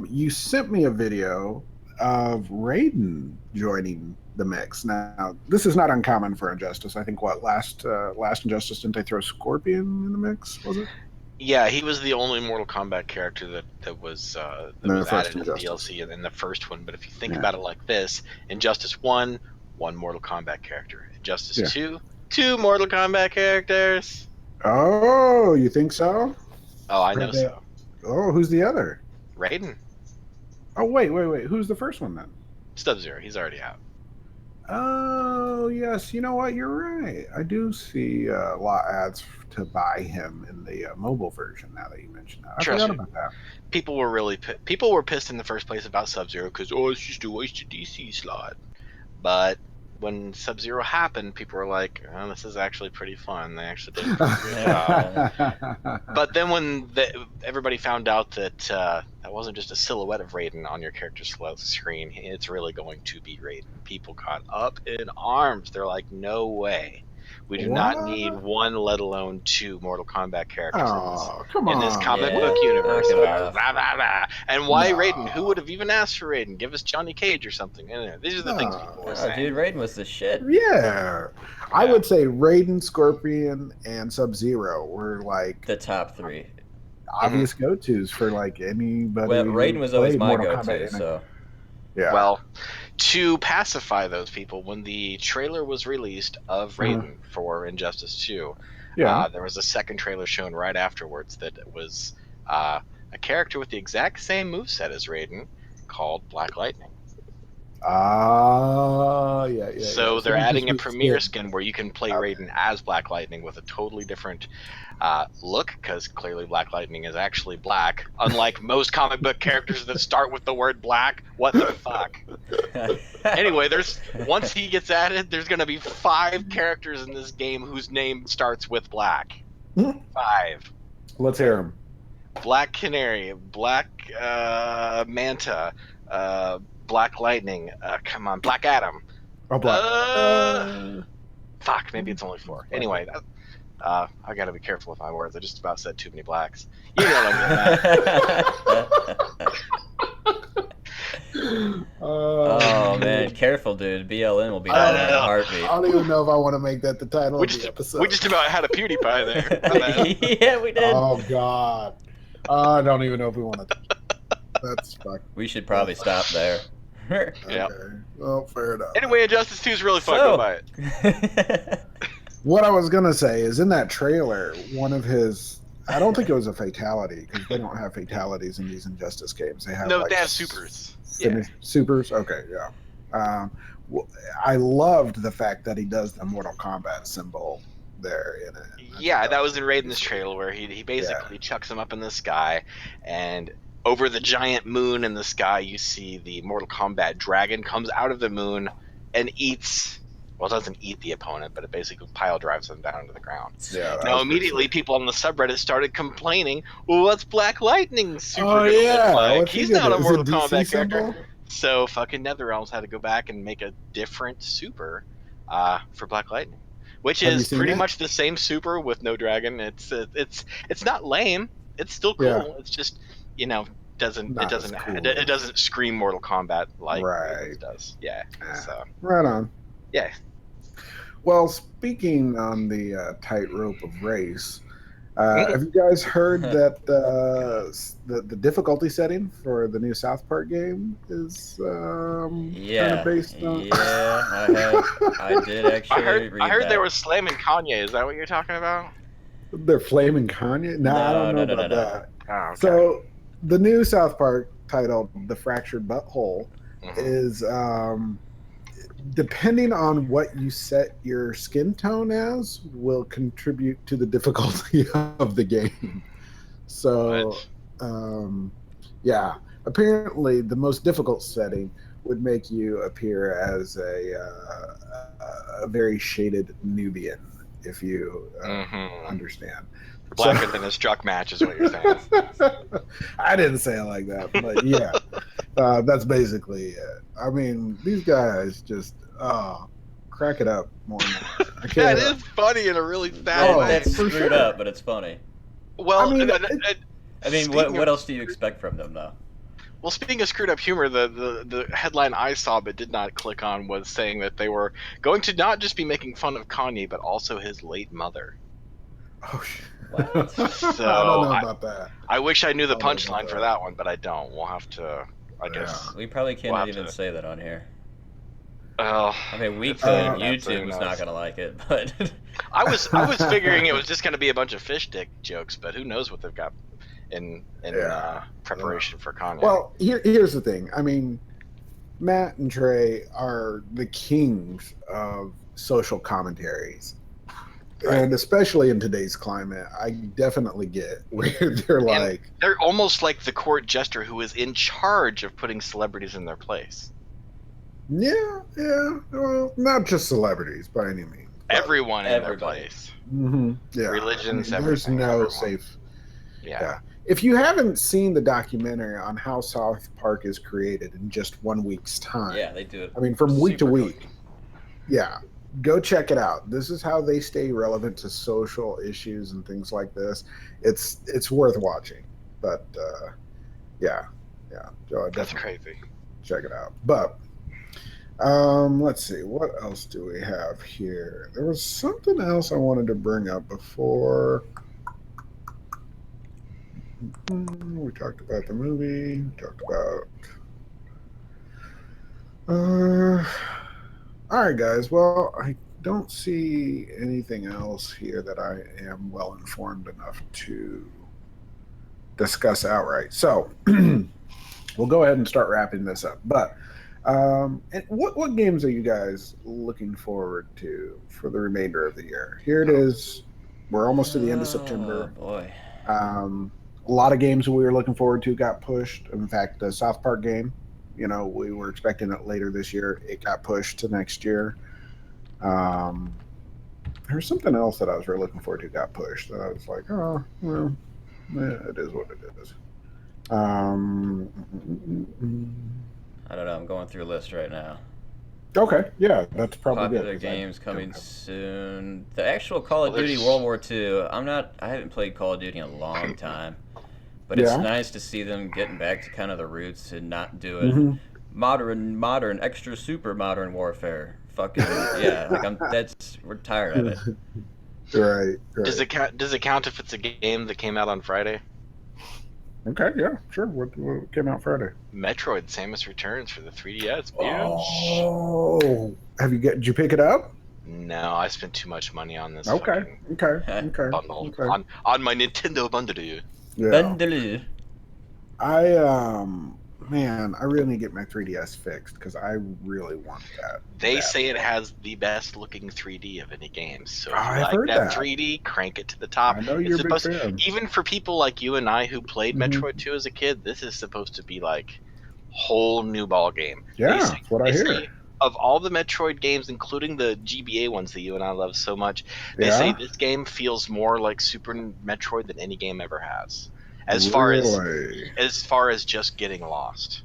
You sent me a video of Raiden joining the mix. Now, this is not uncommon for Injustice. I think last Injustice didn't they throw Scorpion in the mix? Was it Yeah, he was the only Mortal Kombat character that the was first added as Injustice? DLC in the first one. But if you think Yeah, about it like this, Injustice 1, one Mortal Kombat character. Injustice yeah. 2, two Mortal Kombat characters. Oh, you think so? Oh, I Or know did they? so. Oh, who's the other? Raiden, Oh, wait. Who's the first one then? Sub-Zero, he's already out. Oh, yes. You know what? You're right. I do see a lot of ads to buy him in the mobile version. Now that you mention that, I Trust forgot me, about that. people were pissed in the first place about Sub-Zero because it's just a wasted DC slot. But when Sub-Zero happened, people were like, oh, this is actually pretty fun. They actually did a pretty good job. But then when everybody found out that that wasn't just a silhouette of Raiden on your character's screen, it's really going to be Raiden. People got up in arms. They're like, no way. We do not need What? one, let alone two Mortal Kombat characters Oh, come in this on. comic book Yeah, not universe. good What? enough. And why Raiden? Who No. would have even asked for Raiden? Give us Johnny Cage or something. These are the things people were No. Oh, saying. dude, Raiden was the shit. Yeah. I Yeah. would say Raiden, Scorpion, and Sub Zero were like The top three. hmm obvious go tos for like Well, anybody Raiden who was always played my Mortal go-to, Kombat. so Yeah. Well, to pacify those people, when the trailer was released of Uh-huh. Raiden for Injustice 2, Yeah. there was a second trailer shown right afterwards that was a character with the exact same moveset as Raiden called Black Lightning. Yeah. So they're he just adding a premier reskin. skin where you can play Okay. Raiden as Black Lightning with a totally different look, because clearly Black Lightning is actually black, unlike most comic book characters that start with the word black. What the fuck? Anyway, once he gets added, there's going to be 5 characters in this game whose name starts with black. 5. Let's hear him. Black Canary, Black Manta, Black Lightning, come on, Black Adam. Oh, Black. Fuck, maybe it's only 4. Anyway, I gotta be careful with my words. I just about said too many blacks. You know what I'm getting at. Oh man, careful, dude. BLN will be down in a heartbeat. I don't even know if I want to make that the title of the episode. We just about had a PewDiePie there. Yeah, we did. Oh God, I don't even know if we want to. That's fuck. We should probably stop there. Yeah. Okay. Well, fair enough. Anyway, Injustice 2 is really fun. Go buy it. What I was gonna say is, in that trailer, one of his. I don't think it was a fatality, because they don't have fatalities in these Injustice games. They have they have supers. Supers. Okay, yeah. I loved the fact that he does the Mortal Kombat symbol there in it. Yeah, that was in Raiden's trailer, where he basically chucks him up in the sky, and over the giant moon in the sky, you see the Mortal Kombat dragon comes out of the moon and eats. Well, it doesn't eat the opponent, but it basically pile drives them down to the ground. Yeah. Now, immediately, people on the subreddit started complaining, well, what's Black Lightning's super gonna yeah. look like? What's He's he not a gonna- Mortal is it DC Kombat character. symbol? So fucking NetherRealms had to go back and make a different super for Black Lightning, which Have you is seen pretty that? much the same super with no dragon. It's not lame. It's still cool. Yeah. It's just Not as cool. it doesn't scream Mortal Kombat like Right. it does. Yeah. So Right on. yeah. Well, speaking on the tightrope of race, have you guys heard that the difficulty setting for the new South Park game is kind of based on? Yeah, I have. I did actually read I heard that. they were slamming Kanye. Is that what you're talking about? They're flaming Kanye? No, I don't know about that. Oh, okay. So the new South Park titled "The Fractured Butthole" Mhm. is depending on what you set your skin tone as will contribute to the difficulty of the game. So yeah, apparently the most difficult setting would make you appear as a very shaded Nubian, if you understand. Blacker than a struck match is what you're saying. I didn't say it like that, but yeah, that's basically it. I mean, these guys just crack it up more and more. I That can't. is funny in a really sad way. That's for screwed sure. up, but it's funny. Well, I mean, I mean, what else do you expect from them, though? Well, speaking of screwed up humor, the headline I saw but did not click on was saying that they were going to not just be making fun of Kanye, but also his late mother. Oh shit. What? I don't know about that. I wish I knew the I don't know punchline about for that. that one, but I don't. We'll have to, I guess. We probably can't We'll have even to- say that on here. Well, I mean, we it's could. not that YouTube thing, was no. not gonna like it, but I was figuring it was just going to be a bunch of fish dick jokes, but who knows what they've got in preparation for Kanye. Well, here's the thing. I mean, Matt and Trey are the kings of social commentaries. And especially in today's climate, I definitely get where they're like, they're almost like the court jester who is in charge of putting celebrities in their place. yeah, well, not just celebrities by any means. but- Everyone in their Everybody. place. Yeah, Religions, I mean, there's everything, no everyone. safe. Yeah. Yeah. If you haven't seen the documentary on how South Park is created in just 1 week's time, yeah, they do it. I mean, from week to super week, quick. yeah, go check it out. This is how they stay relevant to social issues and things like this. It's worth watching. But yeah, Joe, That's definitely crazy. check it out. But let's see, what else do we have here? There was something else I wanted to bring up before. We talked about the movie. We talked about. All right, guys. Well, I don't see anything else here that I am well informed enough to discuss outright. So we'll go ahead and start wrapping this up. But and what games are you guys looking forward to for the remainder of the year? Here it is. We're almost to the end of Oh September. boy. A lot of games that we were looking forward to got pushed. In fact, the South Park game, we were expecting it later this year. It got pushed to next year. Um, there's something else that I was really looking forward to got pushed. That I was like, oh, well, it is what it is. I don't know. I'm going through a list right now. Okay, yeah, that's probably good. Popular 'Cause I games don't coming have. soon. The actual Call of Well, Duty there's World War II. I haven't played Call of Duty in a long time, but it's Yeah. nice to see them getting back to kind of the roots and not doing Hmm. modern, extra super modern warfare. Fucking yeah, like we're tired of it. Right, does right. it count? Does it count if it's a game that came out on Friday? Okay, yeah, sure. What came out Friday? Metroid: Samus Returns for the 3DS, bitch. Oh, did you pick it up? No, I spent too much money on this Okay, fucking okay, okay, bundle okay. on my Nintendo bundle. Yeah, Bundle. I man, I really need to get my 3DS fixed because I really want that They say it badly. has the best looking 3D of any game. So if you I've like heard that that. 3D, crank it to the I top. know It's you're a big supposed, fan. even for people like you and I who played Hmm. Metroid 2 as a kid, this is supposed to be like whole new ball game. They Yeah, say that's what I they hear. say of all the Metroid games, including the GBA ones that you and I love so much, they say Yeah, this game feels more like Super Metroid than any game ever has. As far as really. as far as just getting lost.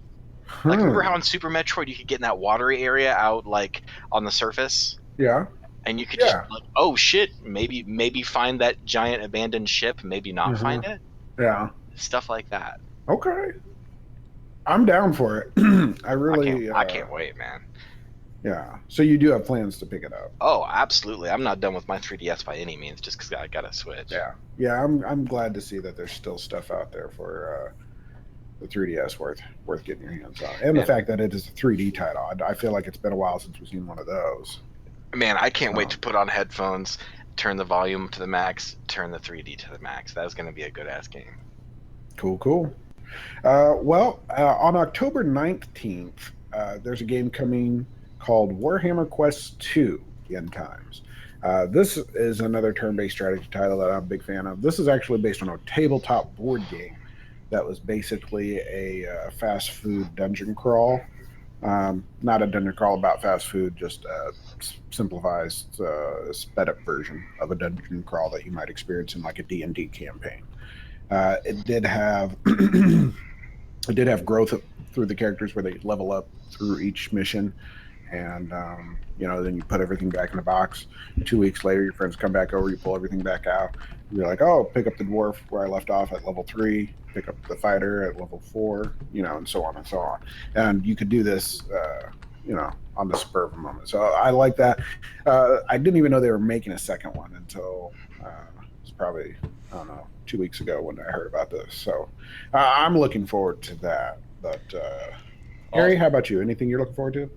Like, remember Hmm. how in Super Metroid you could get in that watery area out like on the surface, Yeah, and you could just yeah. like, oh shit, maybe find that giant abandoned ship, maybe not Hmm. find it, Yeah. stuff like that. Okay, I'm down for it. I I can't really, I can't wait, man. yeah. So you do have plans to pick it up? Oh, absolutely. I'm not done with my 3DS by any means, just because I got to switch. Yeah, yeah. I'm glad to see that there's still stuff out there for the 3DS worth getting your hands on, and the Man, fact that it is a 3D title. I feel like it's been a while since we've seen one of those. man, I can't wait So to put on headphones, turn the volume to the max, turn the 3D to the max. That's going to be a good ass game. cool, cool. Well, on October 19th, there's a game coming called Warhammer Quest 2 End Times. This is another turn based strategy title that I'm a big fan of. This is actually based on a tabletop board game that was basically a fast food dungeon crawl. Not a dungeon crawl about fast food, just a simplified, sped up version of a dungeon crawl that you might experience in like a D&D campaign. It did have it did have growth through the characters where they level up through each mission, and then you put everything back in the box. 2 weeks later, your friends come back over, you pull everything back out. You're like, oh, pick up the dwarf where I left off at level 3, pick up the fighter at level 4, and so on and so on. And you could do this on the spur of a moment. So I like that. I didn't even know they were making a second one until it's probably, I don't know, 2 weeks ago when I heard about this. So I'm looking forward to that. But Harry, Also, how about you? Anything you're looking forward to?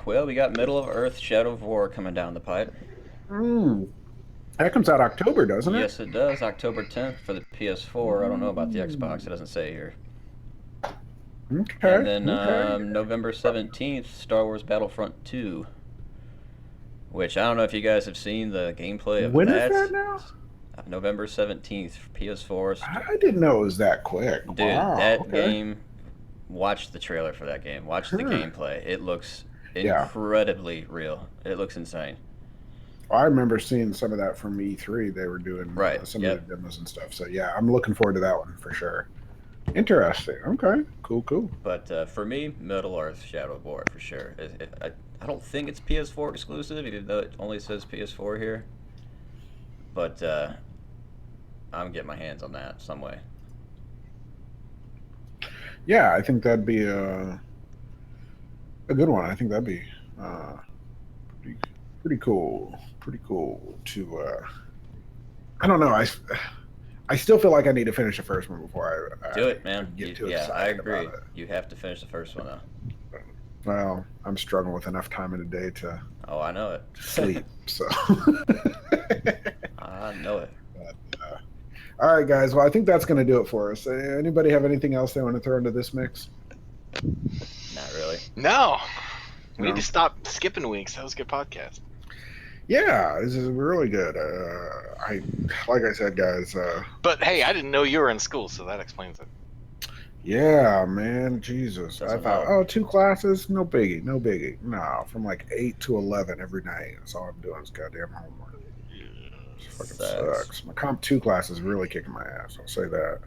well, we got Middle of Earth: Shadow of War coming down the pipe. Mm, that comes out October, doesn't it? Yes, it does. October 10th for the PS4. I don't know about the Xbox. It doesn't say here. And Okay, then okay. November 17th, Star Wars Battlefront 2, which I don't know if you guys have seen the gameplay of When is that. that now? November 17th for PS4. I didn't know it was that quick. Dude, Wow. that Okay. game, watch the trailer for that game. Watch the Huh. gameplay. It looks Yeah. incredibly real. It looks insane. I remember seeing some of that from E3. They were doing Right. some of Yep. the demos and stuff. So yeah, I'm looking forward to that one for sure. Interesting. Okay. Cool. Cool. But for me, Middle Earth: Shadow of War for sure. I don't think it's PS4 exclusive, even though it only says PS4 here. But I'm getting my hands on that some way. Yeah, I think that'd be a good one. I think that'd be uh, pretty cool. Pretty cool to. I don't know. I still feel like I need to finish the first one before Do it, I man. get too Yeah, I excited about agree. it. You have to finish the first one though. Well, I'm struggling with enough time in a day to Oh, I know it. sleep. So. I know it. But, All right, guys. Well, I think that's going to do it for us. Anybody have anything else they want to throw into this mix? Not really. No. We No? need to stop skipping weeks. That was a good podcast. Yeah, this is really good. Like I said, guys. But hey, I didn't know you were in school, so that explains it. Yeah, man, Jesus. I Doesn't thought, help. 2 classes, no biggie, no biggie. No, from like 8 to 11 every night. That's all I'm doing is goddamn homework. It fucking sucks. My Comp 2 class is really kicking my ass. I'll say that.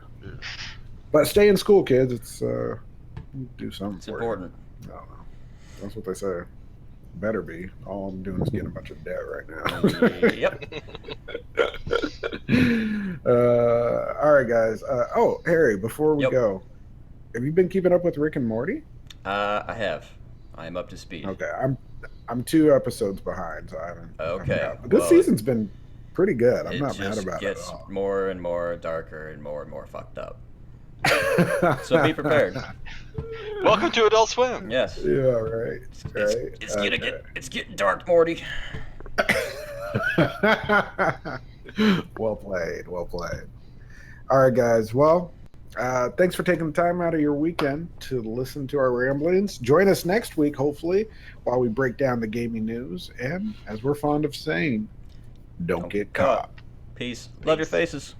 But stay in school, kids. It's do something. It's for important. You. No, that's what they say. Better be. All I'm doing is getting a bunch of debt right now. Yep. All right, guys. Harry, before we Yep. go, have you been keeping up with Rick and Morty? I have. I am up to speed. Okay, I'm 2 episodes behind, so I haven't. Okay, But this well, season's been pretty good. I'm It not mad just about it at gets all. more and more darker and more fucked up. So be prepared. Welcome to Adult Swim. Yes. Yeah, right. It's getting dark, Morty. Well played. Well played. All right, guys. Well, thanks for taking the time out of your weekend to listen to our ramblings. Join us next week, hopefully, while we break down the gaming news. And as we're fond of saying, don't get caught. Peace. Love your faces.